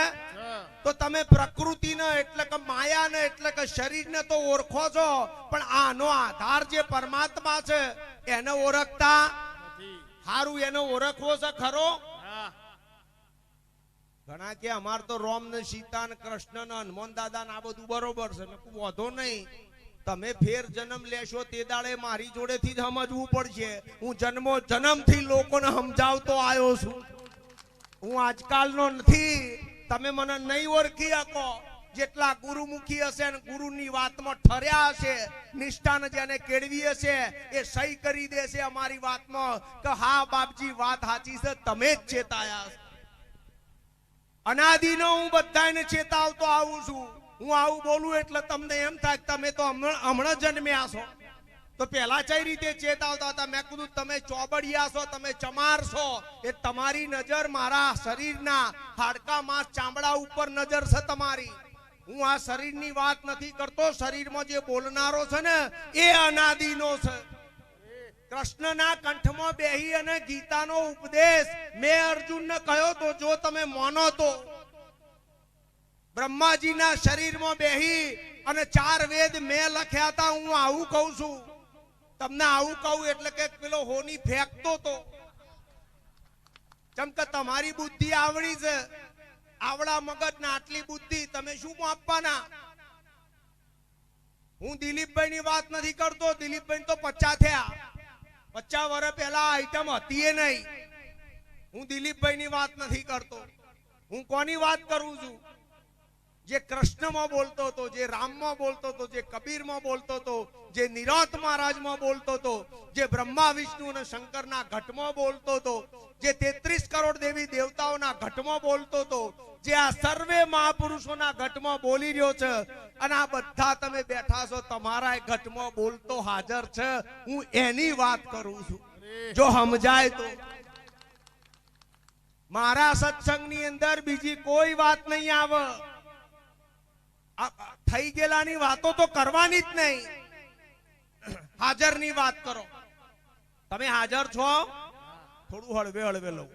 તો તમે પ્રકૃતિને એટલે કે માયાને એટલે કે શરીરને તો ઓળખો છો, પણ આનો આધાર જે પરમાત્મા છે એને ઓળખતા હારું. એને ઓળખવો છે ખરો? ઘણા કે અમાર તો રોમ ને સીતા ને કૃષ્ણ ને હનુમાન દાદા ને આ બધું બરોબર છે. વાંધો નહીં, તમે ફેર જન્મ લેશો તે દાડે મારી જોડેથી જ સમજવું પડશે. હું જન્મથી લોકોને સમજાવતો આવ્યો છું. હું આજકાલનો નથી. તમે મને નહીં ઓળખી શકો. જેટલા ગુરુમુખી હશે ને ગુરુની વાતમાં ઠર્યા હશે, નિષ્ઠાને જેને કેળવી હશે એ સહી કરી દેશે અમારી વાતમાં કે હા બાપજી વાત સાચી છે, તમે જ ચેતાયા. અનાદિનો હું બધાને ચેતાવતો આવું છું. હું આવું બોલું એટલે તમને એમ થાય કે તમે તો હમણાં જન્મ્યા છો. તો પેલા કઈ રીતે ચેતાવતા હતા? મેં કીધું તમે ચોબડિયા છો, તમે ચમાર છો. એ તમારી નજર મારા શરીરના હાડકા માંસ ચામડા ઉપર નજર છે તમારી. હું આ શરીરની વાત નથી કરતો. શરીરમાં જે બોલનારો છે ને એ અનાદિનો છે. કૃષ્ણના કંઠમાં બેહી અને ગીતાનો ઉપદેશ મેં અર્જુનને કહ્યો તો, જો તમે માનો તો. બ્રહ્માજીના શરીરમાં બેહી અને 4 વેદ મેં લખ્યા હતા. હું આવું કહું છું તમને. આવું કહું એટલે કે પેલો હોની ફેંકતો તો. કેમ કે તમારી બુદ્ધિ આવડી છે, આવડા મગજ ના આટલી બુદ્ધિ તમે શું આપવાના? હું દિલીપભાઈ ની વાત નથી કરતો. દિલીપભાઈ તો 50 થયા. 50 વર્ષ પહેલા આઈટમ હતી એ નહીં. હું દિલીપભાઈ ની વાત નથી કરતો. હું કોની વાત કરું છું? જે કૃષ્ણમાં બોલતો હતો, જે રામમાં બોલતો હતો, જે કબીરમાં બોલતો હતો, જે નિરાંત મહારાજમાં બોલતો હતો, જે બ્રહ્મા વિષ્ણુ અને શંકરના ઘટમાં બોલતો હતો, જે 33 કરોડ દેવી દેવતાઓના ઘટમાં બોલતો હતો, જે આ સર્વે મહાપુરુષોના ઘટમાં બોલી રહ્યો છે. અને આ બધા તમે બેઠા છો તમારા ઘટમાં બોલતો હાજર છે. હું એની વાત કરું છું. જો સમજાય તો. મારા સત્સંગની અંદર બીજી કોઈ વાત નહીં આવે. થઈ ગયેલાની વાતો તો કરવાની જ નહીં. હાજરની વાત કરો. તમે હાજર છો? થોડું હળવે લઉં.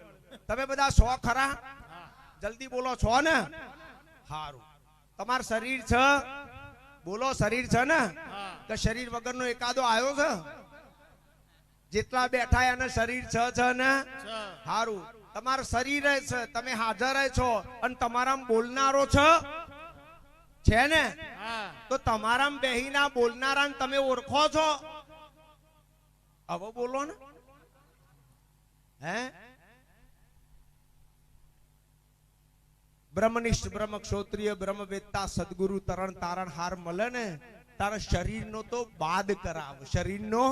તમે બધા છો ખરા? જલ્દી બોલો, છો ને? હારું. તમાર શરીર છે? બોલો, શરીર છે ને? કે શરીર વગરનો એકાદો આવ્યો છે? જેટલા બેઠા એને શરીર છે ને? હારું. તમાર શરીર છે, તમે હાજર છો અને તમારામાં બોલનારો છે ને? તો તમારામાં બેહીના બોલનારા તમે ઓળખો છો? હવે બોલો ને. હે? બ્રહ્મનિષ્ઠ, બ્રહ્મ ક્ષોત્રિય, બ્રહ્મ વેદતા, સદગુરુ, તરણ તારણ હાર મળે ને તારા શરીરનો તો બાદ કરાવ. શરીરનો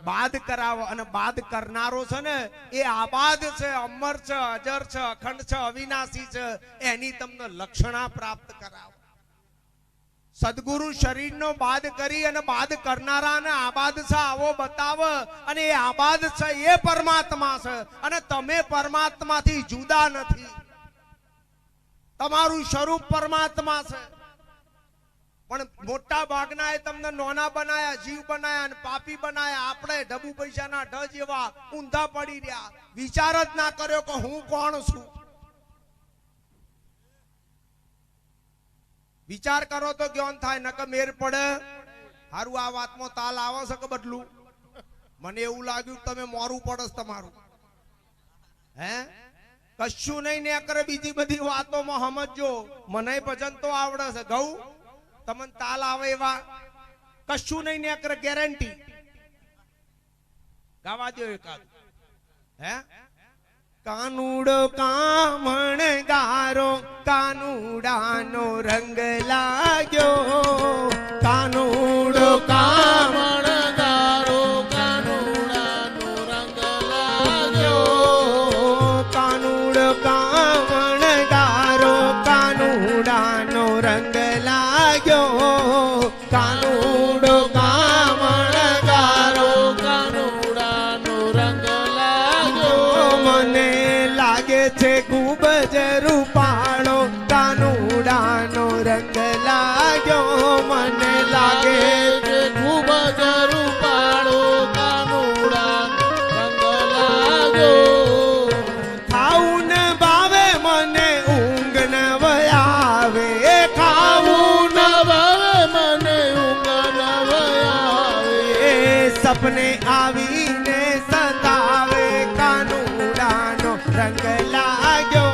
બાદ કરાવો અને બાદ કરનારો છે ને એ આબાદ છે, અમર છે, અજર છે, અખંડ છે, અવિનાશી છે. એની તમને લક્ષણા પ્રાપ્ત કરાવો. સદગુરુ શરીરનો બાદ કરી અને બાદ કરનારાને આબાદ છે આવો બતાવ. અને એ આબાદ છે એ પરમાત્મા છે અને તમે પરમાત્માથી જુદા નથી. તમારું સ્વરૂપ પરમાત્મા છે. પણ મોટા ભાગના એ તમને નોના બનાયા, જીવ બનાયા અને પાપી બનાયા. આપણે ઢબુ પૈસાના ઢ જેવા ઊંધા પડી રહ્યા. વિચાર જ ના કર્યો કે હું કોણ છું. વિચાર કરો તો જ્ઞાન થાય, નકર મેર પડે. હારું આ વાતમાં તાલ આવે છે કે બદલું? મને એવું લાગ્યું તમે મોરું પડસ તમારું. હે કશું નહીં ને કરે. બીજી બધી વાતોમાં સમજો. મને ભજન તો આવડે છે. ઘઉં તમને તાલ આવે એવા કશું નહીં ને કરે. ગેરંટી ગાવા દો એકાદ. હે કાનુડો કામણ ગારો, કાનુડાનો રંગ લાગ્યો. કાનુડો કામણ ગારો, કાનુડાનો રંગ લાગ્યો. કાનુડો કામણ ગારો, કાનુડાનો રંગ લાગ્યો. કાનુડો કામણ ગારો, કાનુડાનો રંગ લાગ્યો. મને લાગે છે ખૂબ જ રૂપાળો, કાનુડાનો રંગ લાગ્યો. મને લાગે છે ખૂબ જ રૂપાળો, કાનુડાનો રંગ લાગ્યો. ખાવું ને ભાવે મને ઊંઘ ન આવે. ખાવું ન ભાવે મને ઊંઘ ન આવે. સપને આવીને સતાવે, કાનુડાનો રંગ લાગ્યો.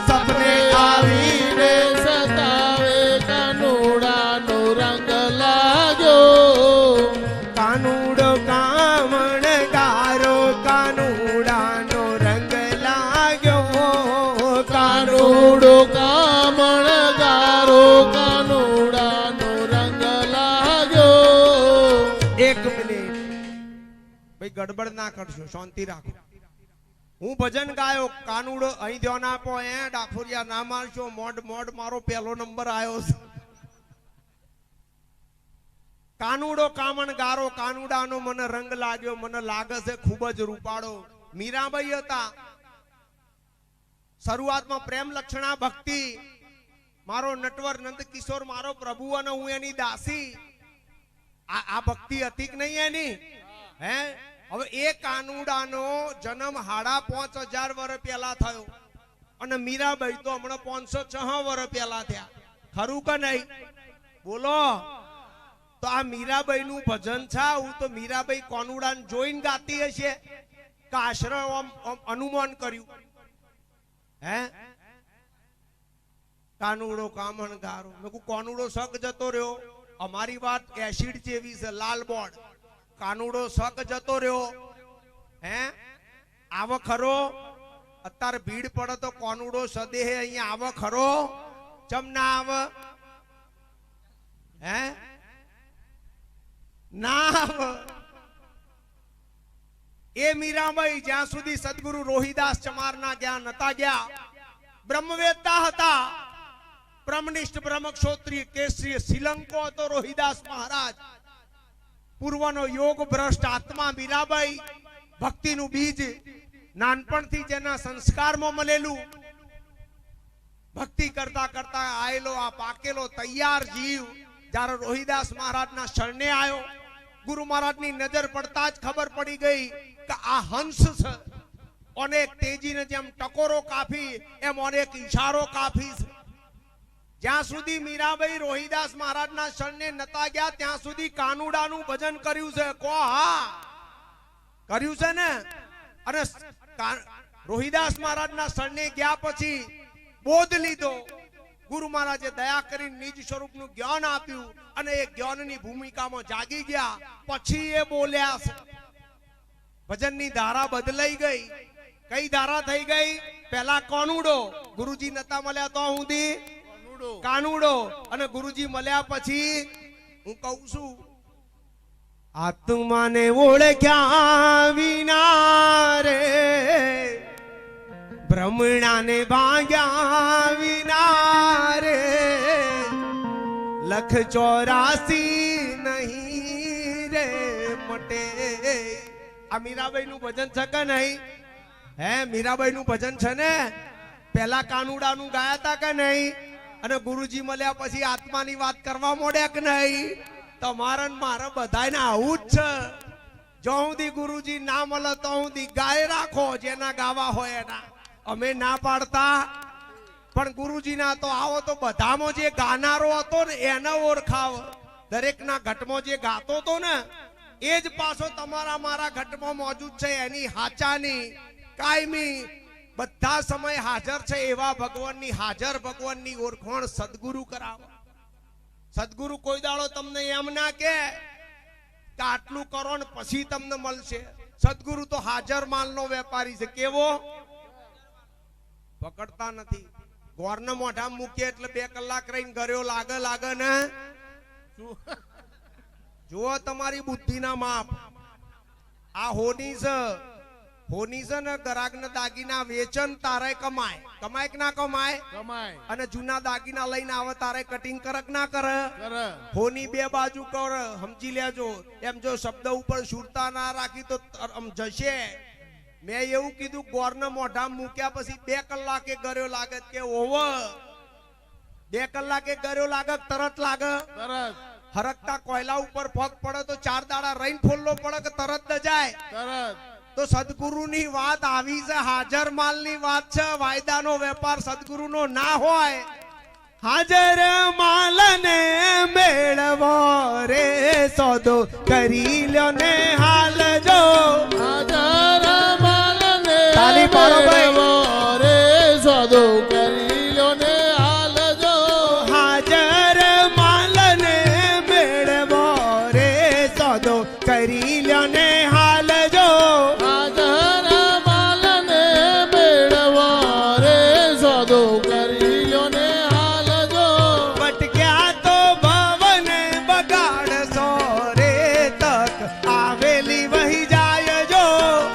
સપને આવીને સતાવે, કાનુડાનો રંગ લાગ્યો. કાનુડો કામણ ગારો, કાનુડાનો રંગ લાગ્યો. કાનુડો કામણ ગારો, કાનુડાનો રંગ લાગ્યો. એક મિનિટ ભાઈ, ગડબડ ના કરશો, શાંતિ રાખો. હું ભજન ગાયો, કાનુડો અહીં ધ્યાન આપો. ડાફોરિયા ના મારશો. મોડ મોડ મારો પહેલો નંબર આવ્યો છે. કાનુડો કામણ ગારો, કાનુડાનો મને રંગ લાગ્યો. મને લાગે છે ખૂબ જ રૂપાળો. મીરાબાઈ હતા. શરૂઆતમાં પ્રેમ લક્ષણા ભક્તિ. મારો નટવર નંદ કિશોર મારો પ્રભુ અને હું એની દાસી. આ ભક્તિ હતી કે નહીં એની? હે હવે એ કાનુડાનો જન્મ 5,500 વર્ષ પહેલા થયો અને મીરાબાઈ તો હમણાં 506 વર્ષ પહેલા થયા. ખરું કે નહીં? બોલો. તો આ મીરાબાઈ નું ભજન છે. હું તો મીરાબાઈ કાનુડાને જોઈને ગાતી હશે કે આશ્રમ અનુમાન કર્યું? હે કાનુડો કામણ ગારો. મેં કહું કાનુડો શક જતો રહ્યો. અમારી વાત એસિડ જેવી છે, લાલ બોર્ડ. કાનુડો શક જતો રહ્યો. હે આવો ખરો? અત્યારે ભીડ પડે તો કાનુડો સદેહ અહીંયા આવો ખરો? ચમ ના આવે? હે ના આવે. એ મીરાબાઈ જ્યાં સુધી સદગુરુ રોહિદાસ ચમારના જ્ઞાન નતા ગયા, બ્રહ્મવેદતા હતા. બ્રહ્મનિષ્ઠ બ્રહ્મક્ષોત્રીય કેસરીય શ્રીલંકો હતો રોહિદાસ મહારાજ. પૂર્વનો યોગ ભ્રષ્ટ આત્મા મીરાબાઈ. ભક્તિનું બીજ નાનપણથી જેના સંસ્કારમાં મળેલું, ભક્તિ કરતા કરતા આયેલો આ પાકેલો તૈયાર જીવ જ્યારે રોહિદાસ મહારાજના શરણે આવ્યો, ગુરુ મહારાજની નજર પડતા જ ખબર પડી ગઈ કે આ હંસ છે. અનેક તેજીને જેમ ટકોરો કાફી એમ અનેક ઈશારો કાફી છે. જ્યાં સુધી મીરાબાઈ રોહિદાસ મહારાજના શરણે નતા ગયા ત્યાં સુધી કાનુડાનું ભજન કર્યું છે. કો હા કર્યું છે ને? અને રોહિદાસ મહારાજના શરણે ગયા પછી બોધ લીધો. ગુરુ મહારાજે દયા કરીને નિજ સ્વરૂપનું જ્ઞાન આપ્યું અને એ જ્ઞાનની ભૂમિકામાં જાગી ગયા. પછી એ બોલ્યા છે. ભજનની ધારા બદલાઈ ગઈ. કઈ ધારા થઈ ગઈ? પહેલા કાનુડો, ગુરુજી નતા મળ્યા તો સુધી કાનુડો, અને ગુરુજી મળ્યા પછી હું કહું છું આત્માને ઓળખ્યા વિના રે ભ્રમણાને ભાગ્યા વિના રે લખ 84 નહીં રે મટે. આ મીરાબાઈ નું ભજન છે કે નહીં? હે મીરાબાઈ નું ભજન છે ને? પેલા કાનુડા નું ગાયા હતા કે નહીં? અને ગુરુજી મળ્યા પછી આત્માની વાત કરવા મોડ્યા કે નહીં? તમારા મારા બધાને આવું જ છે. જો સુધી ગુરુજી ના મળે તો સુધી ગાય રાખો, જેના ગાવા હોય એના. અમે ના પાડતા, પણ ગુરુજી ના તો આવો તો બધામાં જે ગાનારો હતો ને એને ઓળખાવ. દરેકના ઘટમાં જે ગાતો હતો ને એ જ પાછો તમારા મારા ઘટમાં મોજૂદ છે. એની હાચાની કાયમી બધા સમય હાજર છે એવા ભગવાનની હાજર ભગવાનની ઓળખાણ સદગુરુ કરાવો. સદગુરુ કોઈ દાડો તમને એમ ના કે આટલું કરો ને પછી તમને મળશે. સદગુરુ તો હાજર માલનો વેપારી છે. કેવો? પકડતા નથી. ગોરને મોઢા મૂકીએ એટલે 2 કલાક રહીને ગર્યો લાગે ને. જુઓ તમારી બુદ્ધિના માપ. આ હોની છે ને ગરાગના દાગીના વેચન તારે કમાય. કમાય કે ના કમાય? કમાય. અને જૂના દાગીના લઈને આવે તારે કટિંગ કરક ના કરે? કરે. હોની 2 બાજુ કરે, સમજી લેજો. એમ જો શબ્દ ઉપર સુરતા ના રાખી તો જશે. મેં એવું કીધું ગોરને મોઢા મૂક્યા પછી 2 કલાકે ગર્યો લાગે કે ઓવર 2 કલાકે ગર્યો લાગે તરત લાગે? તરત. હરકતા કોયલા ઉપર પગ પડે તો 4 દાડા રહીને ફોલ્લો પડે કે તરત ન જાય? તરત. તો સદગુરુની વાત આવી છે. હાજર માલની વાત છે. વાયદાનો વેપાર સદગુરુનો ના હોય. હાજર માલને મેળવો રે સોદો કરી લ્યો ને હાલ જો. હાજર માલને તાલી પાડો ભાઈ. મેળવો રે સોદો કરી લ્યો ને હાલ જો. હાજર માલને મેળવો રે સોદો કરી લ્યો ને હાલ જો. હાજર માલને મેળવો રે સોદો કરી લ્યો ને હાલ જો. ભટક્યા તો ભવને બગાડશો રે તક આવેલી વહી જાય જો.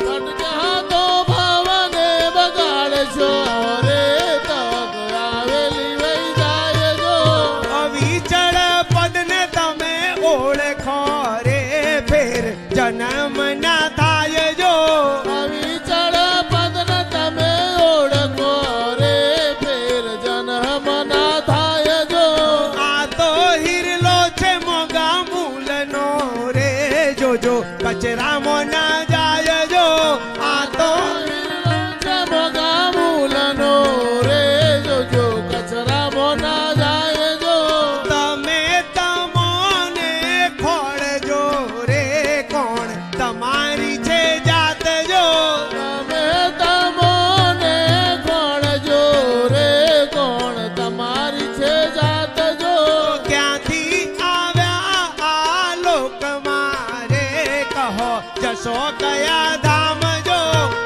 ભટક્યા તો ભવને બગાડશો રે તક આવેલી વહી જાય જો. અવિચળ પદને તમે ઓળખો રે ફેર જન્મ ના થાય જો. અવિચળ પદને તમે ઓળખો રે ફેર જન્મ ના થાય જો. આ તો હિરલો છે મોગા મૂલનો રે જોજો કચરામાં ના જાય જો. આ તો મોગા મૂલનો રે જોજો કચરામાં ના જાય જો. તમે તમોને ખોળજો રે કોણ તમારી છે જાત જો. તમે તમોને ખોળજો રે કોણ તમારી છે જાત જો. ક્યાંથી આવ્યા આ લોકમાં રે કહો જશો કયા ધામ જો.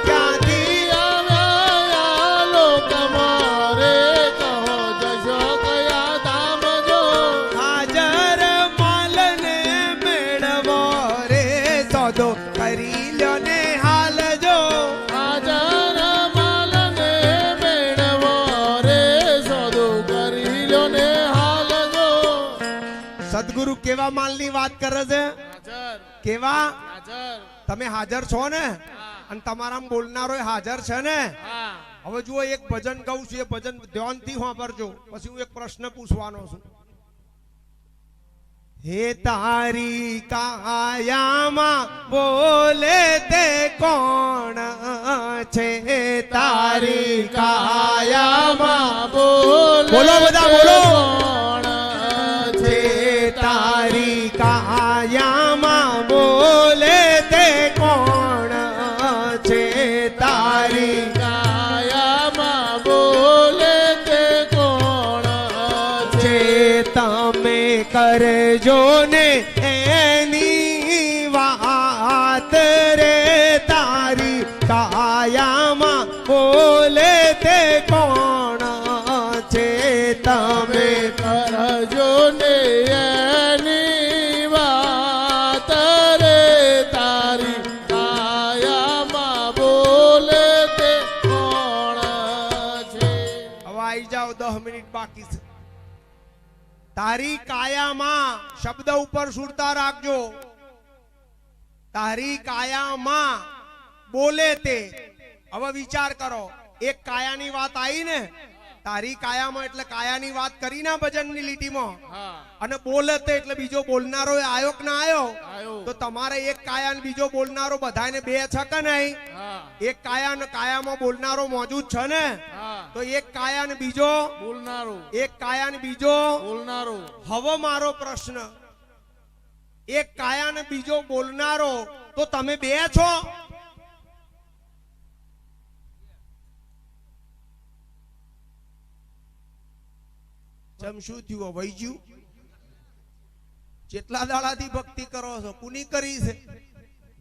ક્યાંથી આવ્યા લોકમાં રે કહો જશો કયા ધામ જો. હાજર માલને મેળવો રે સોદો કરી લ્યો ને હાલ જો. હાજર માલને મેળવો રે સોદો કરી લ્યો ને હાલ જો. સદગુરુ કેવા માલની વાત કરે છે? હાજર. કેવા? હાજર. તમે હાજર છો ને? અને તમારામાં બોલનારો હાજર છે ને? હા. હવે જુઓ એક ભજન ગાઉં છું. એ ભજન ધ્યાનથી સાંભળજો. પછી હું એક પ્રશ્ન પૂછવાનો છું. હે તારી કાયામાં બોલે તે કોણ છે? તારી કાયામાં બોલો બધા બોલો. કોણ છે તારી કાયામાં બોલે તે કોણ છે? તારી કાયામાં બોલે તે કોણ છે? તમે કરજો ને એની વાત રે. તારી કાયામાં બોલે તે કોણ છે? તમે કરજો ને એની વાત રે હવે આવી જાઓ, 10 મિનિટ બાકી છે. તારી કાયામાં શબ્દ ઉપર સુરતા રાખજો. તારી કાયામાં બોલે તે. હવે વિચાર કરો, એક કાયાની વાત આવી ને, તારી કાયામાં એટલે કાયાની વાત કરી ના ભજનની લીટીમાં, અને બોલે તે એટલે બીજો બોલનારો આયો કે ના આયો? તો તમારે એક કાયા ને બીજો બોલનારો બધાને બે છે કે નહીં? એક કાયા ને કાયામાં બોલનારો મોજૂદ છે ને? તો એક કાયા ને બીજો બોલનારો, એક કાયા ને બીજો બોલનારો. હવે મારો પ્રશ્ન, એક કાયા ને બીજો બોલનારો તો તમે બે છો? ચમ શું થયું? વહી ગયું? જેટલા દાડાથી ભક્તિ કરો છો, કુની કરી છે?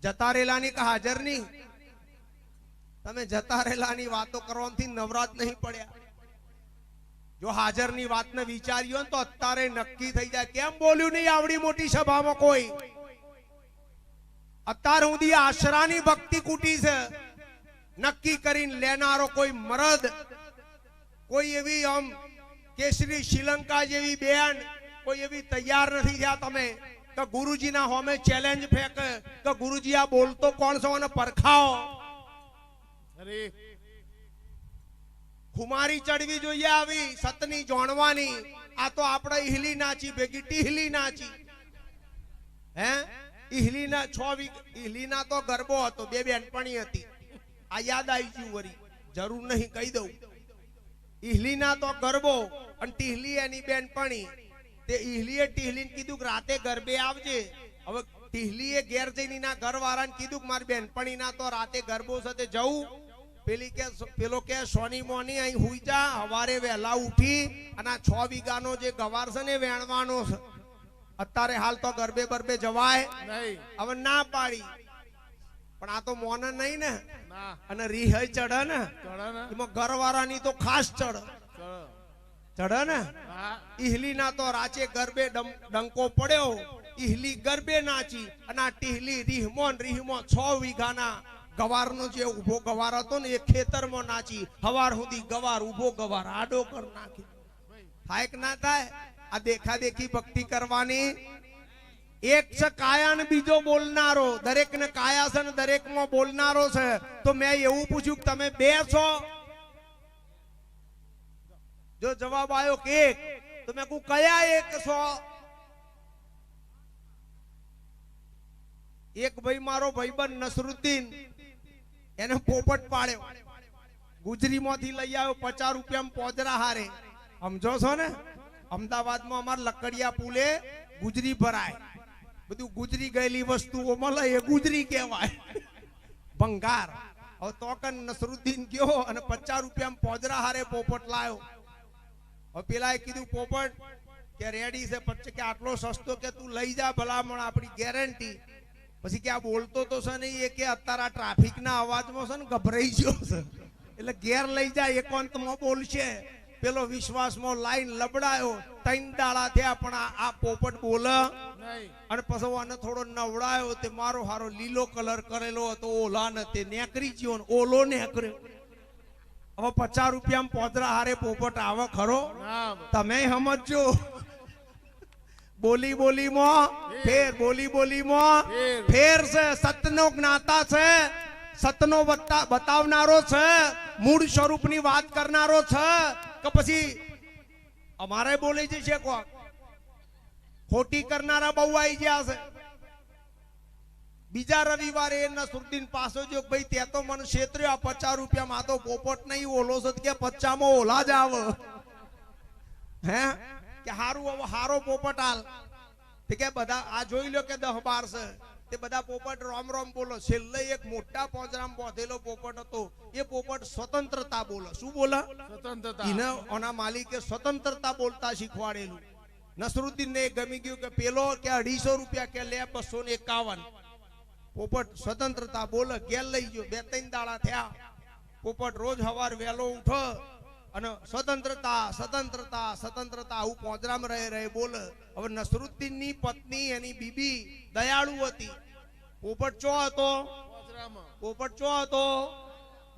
જતા રેલાની કે હાજરની? તમે જતા રહેલાની વાતો કરવાથી નવરાત નહીં પડ્યા. જો હાજરની વાતને વિચાર્યો તો અત્યારે નક્કી થઈ જાય. કેમ બોલ્યું નહીં આવડી મોટી સભામાં કોઈ? અત્યાર સુધી આશરાની ભક્તિ કૂટી છે. નક્કી કરીને લેનારો કોઈ મરદ, કોઈ એવી આમ કેસરી શ્રીલંકા જેવી બેન, કોઈ એવી તૈયાર નથી થયા તમે કે ગુરુજીના હોમે ચેલેન્જ ફેંકે કે ગુરુજી આ બોલતો કોણ છો અને પરખાઓ. ખુમારી ચડવી જોઈએ આવી સતની જોણવાની. આ તો આપણે ઈહલી નાચી ભેગી ટીહલી નાચી. હે ઈહલીના 6 ઈહલીના તો ગરબો હતો, 2 બેનપણી હતી. આ યાદ આવી ગયું, વરી જરૂર નહીં કહી દઉં. ઈહલીના તો ગરબો અને ટીહલી એની બેનપણી. તે ઈહલીએ ટીહલીને કીધું કે રાતે ગરબે આવજે. હવે ટીહલીએ ઘેર જઈને ના ઘરવાળાને કીધું કે મારી બેનપણીના તો રાતે ગરબો સાથે જવું. પેલો કે સોની મોની અહીં હુઈ જા, સવારે વહેલા ઉઠી અને 6 વીઘાનો જે ગવાર છે ને વેણવાનો છે. અત્યારે હાલ તો ગરબે બરબે જવાય નહીં. હવે ના પાડી, પણ આ તો મોને નહીં ને, અને રીહ ચડે ને, એમાં ઘરવાળાની તો ખાસ ચડે ને. ઈહલી ના તો રાચે ગરબે ડંકો પડ્યો, ઈહલી ગરબે નાચી, અને આ ટીહલી રીહમોન 6 વીઘાના ગવારનો જે ઉભો ગવાર હતો ને એ ખેતરમાં નાચી. હવાર સુધી ગવાર ઉભો ગવાર આડો કર નાખી. થાય કે ના થાય? આ દેખા દેખી ભક્તિ કરવાની. એક છે કાયા ને બીજો બોલનારો. દરેક ને કાયા છે ને દરેક માં બોલનારો છે. તો મેં એવું પૂછ્યું કે તમે બે છો? જો જવાબ આવ્યો કે એક, તો મેં કહું કયા એક છો? એક ભાઈ મારો ભાઈબંધ નસરુદ્દીન, એને પોપટ પાડ્યો, ગુજરીમાંથી લઈ આવ્યો 50 રૂપિયામાં પોજરા હારે. સમજો છો ને? અમદાવાદમાં અમારા લકડિયા પુલે ગુજરી ભરાય, બધું ગુજરી ગયેલી વસ્તુઓ મળે એ ગુજરી કહેવાય, ભંગાર. હવે તો કન નસરુદ્દીન ગયો અને 50 રૂપિયામાં પોજરા હારે પોપટ લાવ્યો. હવે પેલાએ કીધું પોપટ કે રેડી છે, પછી કે આટલો સસ્તો કે તું લઈ જા ભલામણ, આપણી ગેરંટી. પછી કે આ બોલતો તો છે નહીં, એ કે અત્યારે આ ટ્રાફિકના અવાજમાં છે ને ગભરાઈ ગયો છે, એટલે ઘેર લઈ જાય એકાંતમાં બોલશે. પેલો વિશ્વાસમાં લાઈન લબડાયો, 3 દાડા થયા પણ આ પોપટ બોલે નહીં. અને પછી આને થોડો નવડાયો, તે મારો હારો લીલો કલર કરેલો હતો, ઓલા ને તે નેકરી ગયો ને ઓલો નેકર્યો. હવે 50 રૂપિયામાં પોદરા હારે પોપટ આવે ખરો? તમે સમજો. બોલી બોલીમાં ફેર, બોલી બોલીમાં ફેર છે. સતનો જ્ઞાતા છે, સતનો બતાવનારો છે, મૂળ સ્વરૂપની વાત કરનારો છે. કે પછી અમારે બોલી જશે કોક? ખોટી કરનારા બહુ આવી ગયા છે. બીજા રવિવારે નસરુદ્દીન પાસો જો ભાઈ તે તો મને ક્ષેત્ર્યો 50 રૂપિયામાં, આ તો પોપટ નહીં ઓલો છે કે 50 માં ઓલા જ આવે. હે કે હારું હવે હારો પોપટ હાલ. તે કે બધા આ જોઈ લો કે 10-12 છે, તે બધા પોપટ રોમ રોમ બોલો. છેલ્લે એક મોટા પોજરામાં બોધેલો પોપટ હતો, એ પોપટ સ્વતંત્રતા બોલો. શું બોલે? સ્વતંત્રતા. એને ઓના માલિકે સ્વતંત્રતા બોલતા શીખવાડેલું. નસરુદ્દીન ને ગમી ગયું કે પેલો કે 250 રૂપિયા કે લે 251. પોપટ સ્વતંત્રતા બોલે, ઘેર લઈ ગયો. 2-3 દાડા થયા. પોપટ રોજ સવાર વહેલો ઉઠો અને સ્વતંત્રતા સ્વતંત્રતા સ્વતંત્રતા આવું પોજરામાં રહે બોલે. હવે નસરુદ્દીન ની પત્ની એની બીબી દયાળુ હતી. પોપટ ચો હતો? પોપટ ચો હતો?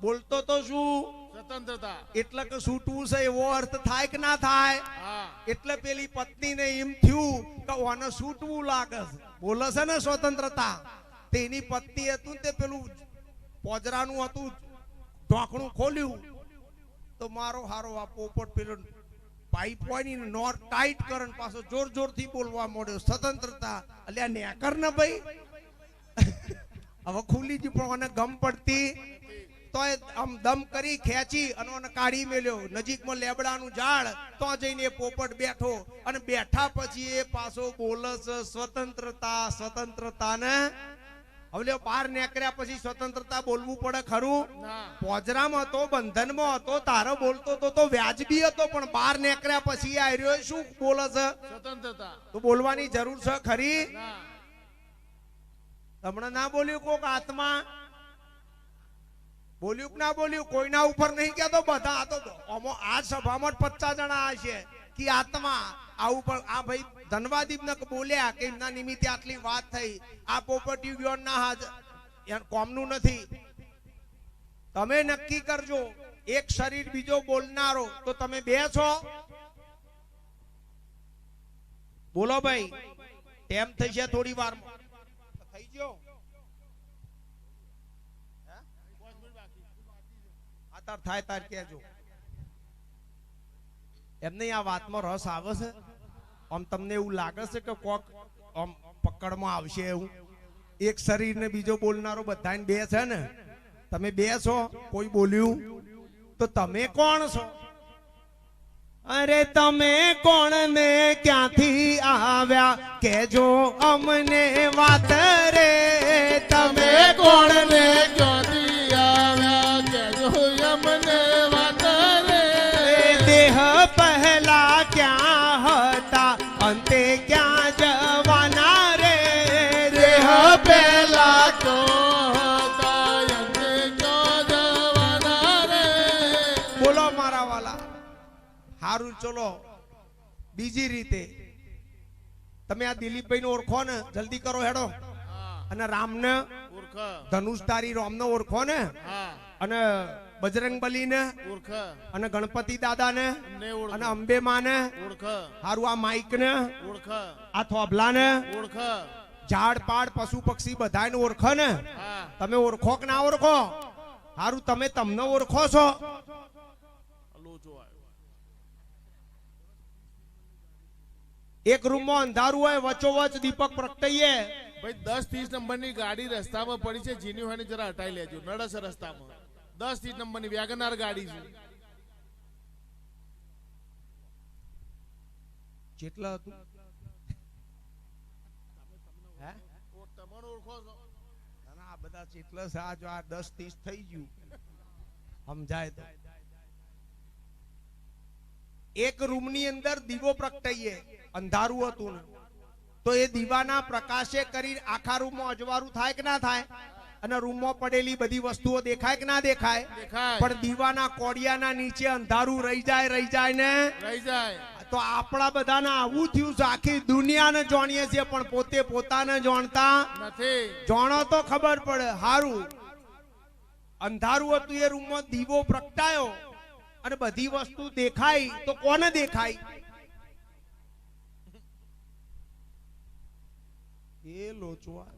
બોલતો તો શું સ્વતંત્રતા. એટલે કે છૂટવું છે એવો અર્થ થાય કે ના થાય? હા. એટલે પેલી પત્નીને એમ થયું કે ઓને છૂટવું લાગે છે, બોલે છે ને સ્વતંત્રતા. તેની પત્ની હતું તે પેલું પોજરાનું હતું ઢોકણું ખોલ્યું તો મારો હારો આ પોપટ પેલો પાઇપ હોય ને નોટ ટાઈટ કરે પાછો જોર જોરથી બોલવા માંડ્યો સ્વતંત્રતા. અલ્યા નેકર ને ભાઈ. હવે ખુલી ગયું પણ મને ગમ પડતી તો આમ દમ કરી ખેંચી અને એને કાઢી મેલ્યો નજીકમાં લેબડાનું ઝાડ. તો જઈને એ પોપટ બેઠો અને બેઠા પછી એ પાછો બોલે છે સ્વતંત્રતા સ્વતંત્રતા ને. હવે બહાર નીકળ્યા પછી સ્વતંત્રતા બોલવું પડે ખરું? પોજરામાં હતો, બંધનમાં હતો, તારો બોલતો તો વ્યાજબી હતો, પણ બહાર નીકળ્યા પછી આ શું બોલે છે? સ્વતંત્રતા. તો બોલવાની જરૂર છે ખરી? હમણાં ના બોલ્યું કોક આત્મા? બોલ્યું કે ના બોલ્યું? કોઈના ઉપર નહીં કહેતો, બધા આ તો આ સભામાં 50 જણા હશે કે આત્મા આવું. પણ આ ભાઈ ધનવાદીપ ને બોલ્યા કે એમના નિમિત્તે આટલી વાત થઈ. આ પોપટિયું ગયો ના હાજર કોમનું નથી. તમે નક્કી કરજો એક શરીર બીજો બોલનારો તો તમે બે છો? બોલો ભાઈ. ટેમ થઈ છે થોડી વાર થઈ ગયો. તાર થાય તાર કેજો. એમને આ વાતમાં રસ આવે છે? આમ તમને એવું લાગે છે કે કોક આમ પકડમાં આવશે એવું? એક શરીર ને બીજો બોલનારો બધાને બે છે ને? તમે બે છો? કોઈ બોલ્યું? તો તમે કોણ છો? અરે તમે કોણ ને ક્યાંથી આવ્યા કેજો અમને વાત રે. તમે કોણ ને ક્યાંથી આવ્યા કેજો અમને વાત રે. દેહ પહેલા ક્યાં હતા અંતે ક્યાં જવાના રે. દેહ પહેલા તો હતા અંતે ક્યાં જવાના રે. બોલો મારા વાલા. હારું ચલો બીજી રીતે તમે આ દિલીપભાઈ ને ઓળખો ને? જલ્દી કરો હેડો. અને રામને ઓળખ. ધનુષધારી રામને ઓળખો ને? અને બજરંગ બલી ને ઓળખ. અને ગણપતિ દાદા ને ઓળખ. અને અંબે માં ને ઓળખ. હારું આ માઈક ને ઓળખ. આ થોભલા ને ઓળખ. ઝાડ પાડ પશુ પક્ષી બધાને ઓળખો ને? તમે ઓળખો કે ના ઓળખો? હારું તમે તમને ઓળખો છો? એક રૂમમાં અંધારું હોય, વચ્ચોવચ દીપક પ્રગટાઈએ. ભાઈ 10-30 નંબરની ગાડી રસ્તામાં પડી છે, જીની હોય ને જરા હટાઈ લેજો. નડે છે રસ્તામાં. 10-30 નંબરની વેગનાર ગાડી છે. જેટલા હતું હે તમને ઓળખો છો? ના આ બધા જેટલા છે આ જો આ 10-30 થઈ ગયું સમજાય તો. એક રૂમની અંદર દીવો પ્રગટાઈએ, અંધારું હતું ને, તો એ દીવાના પ્રકાશે કરી આખા રૂમમાં અજવાળું થાય કે ના થાય? અને રૂમમાં પડેલી બધી વસ્તુઓ દેખાય કે ના દેખાય? પણ દીવાના કોડિયાના નીચે અંધારું રહી જાય ને રહી જાય. તો આપણા બધાને આવું થયું છે. આખી દુનિયાને જાણીએ છીએ પણ પોતે પોતાને જાણતા નથી. જાણો તો ખબર પડે. હારું અંધારું હતું, એ રૂમમાં દીવો પ્રગટાયો અને બધી વસ્તુ દેખાય તો કોને દેખાય? એ લોચવા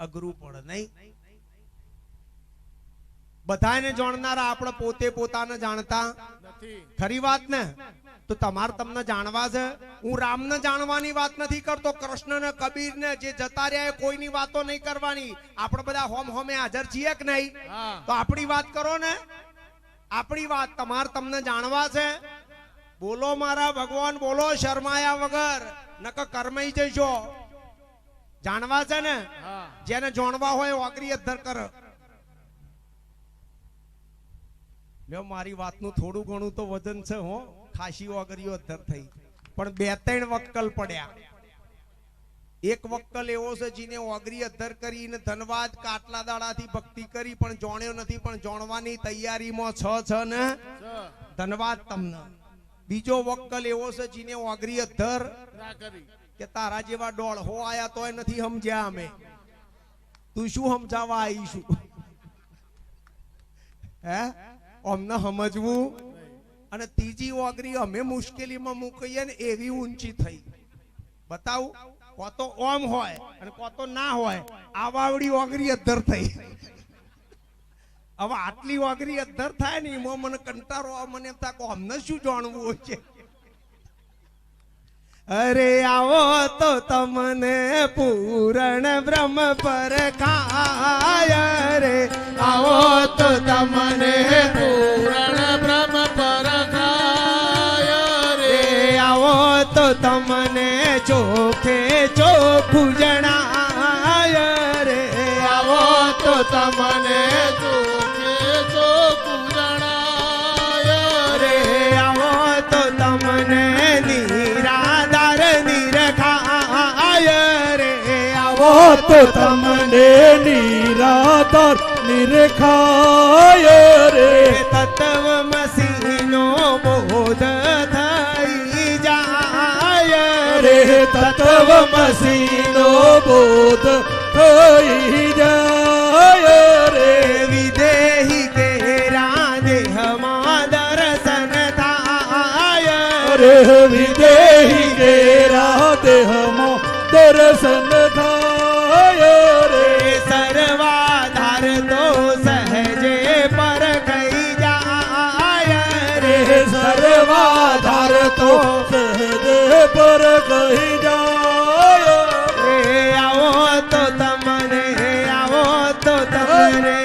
અઘરું પડે નહીં? બધાને જાણનારા આપણે પોતે પોતાને જાણતા નથી. ખરી વાત ને? તો તમારે તમને જાણવા છે. હું રામને જાણવાની વાત નથી કરતો, કૃષ્ણ ને કબીર ને જે જતા રહ્યા કોઈની વાતો નહીં કરવાની. આપણે બધા હોમ હોમે હાજર છીએ કે નહીં? તો આપણી વાત કરો ને. આપણી વાત તમારે તમને જાણવા છે. બોલો મારા ભગવાન, બોલો શરમાયા વગર, નક કર્મઈ જઈશો. જાણવા છે ને? જેને જાણવા હોય ઓગરી અધર કર. લ્યો મારી વાતનું થોડું ઘણું તો વજન છે હો. ખાસી ઓગરીઓ અધર થઈ, પણ 2-3 વક્કલ પડ્યા. એક વક્કલ એવો છે જેને ઓગરી અધર કરીને ધનવાદ કાટલા દાડાથી ભક્તિ કરી પણ જાણ્યો નથી, પણ જાણવાની તૈયારીમાં છે ને ધનવાદ તમને. બીજો વક્કલ એવો છે જેને ઓગરી અધર કે તારા જેવા ડોળ હો આયા તોય નથી સમજ્યા અમે. તું શું સમજાવવા આવીશું? હે અમને સમજવું. અને ત્રીજી ઓગરી અમે મુશ્કેલીમાં મૂકીએ ને એવી ઊંચી થઈ. બતાવું કો તો ઓમ હોય અને કો તો ના હોય. આવાવડી ઓગરી અધર થઈ. હવે આટલી ઓગરી અધર થાય ને એમાં મને કંટાળો આવે. મને એમ થાય અમને શું જાણવું છે. અરે આવો તો તમને પૂરણ બ્રહ્મ પર ખાય. રે આવો તો તમને પૂરણ બ્રહ્મ પર ખાય રે. આવો તો તમને ચોખે ચોખ્ખું જણાય. રે આવો તો તમને ચોખે ચોખ્ખું જણાય રે આવો તો તમને નિરાધાર નિરખાય. રે આવો તો તમને નિરાધાર નિરખાય રે. તત્વમસીનો બોધ થઈ જાય. રે તત્વમસીનો બોધ થઈ જાય રે. વિદેહી કેરા દેહમાં દર્શન થાય. રે વિદેહી ઘેરા દેહમાં દર્શન થાય રે. સર્વાધાર તો સહજે પર કઈ જાય. રે સર્વાધાર તો સહજ પર કહી જાય. આવો તો તમને આવો તો તમને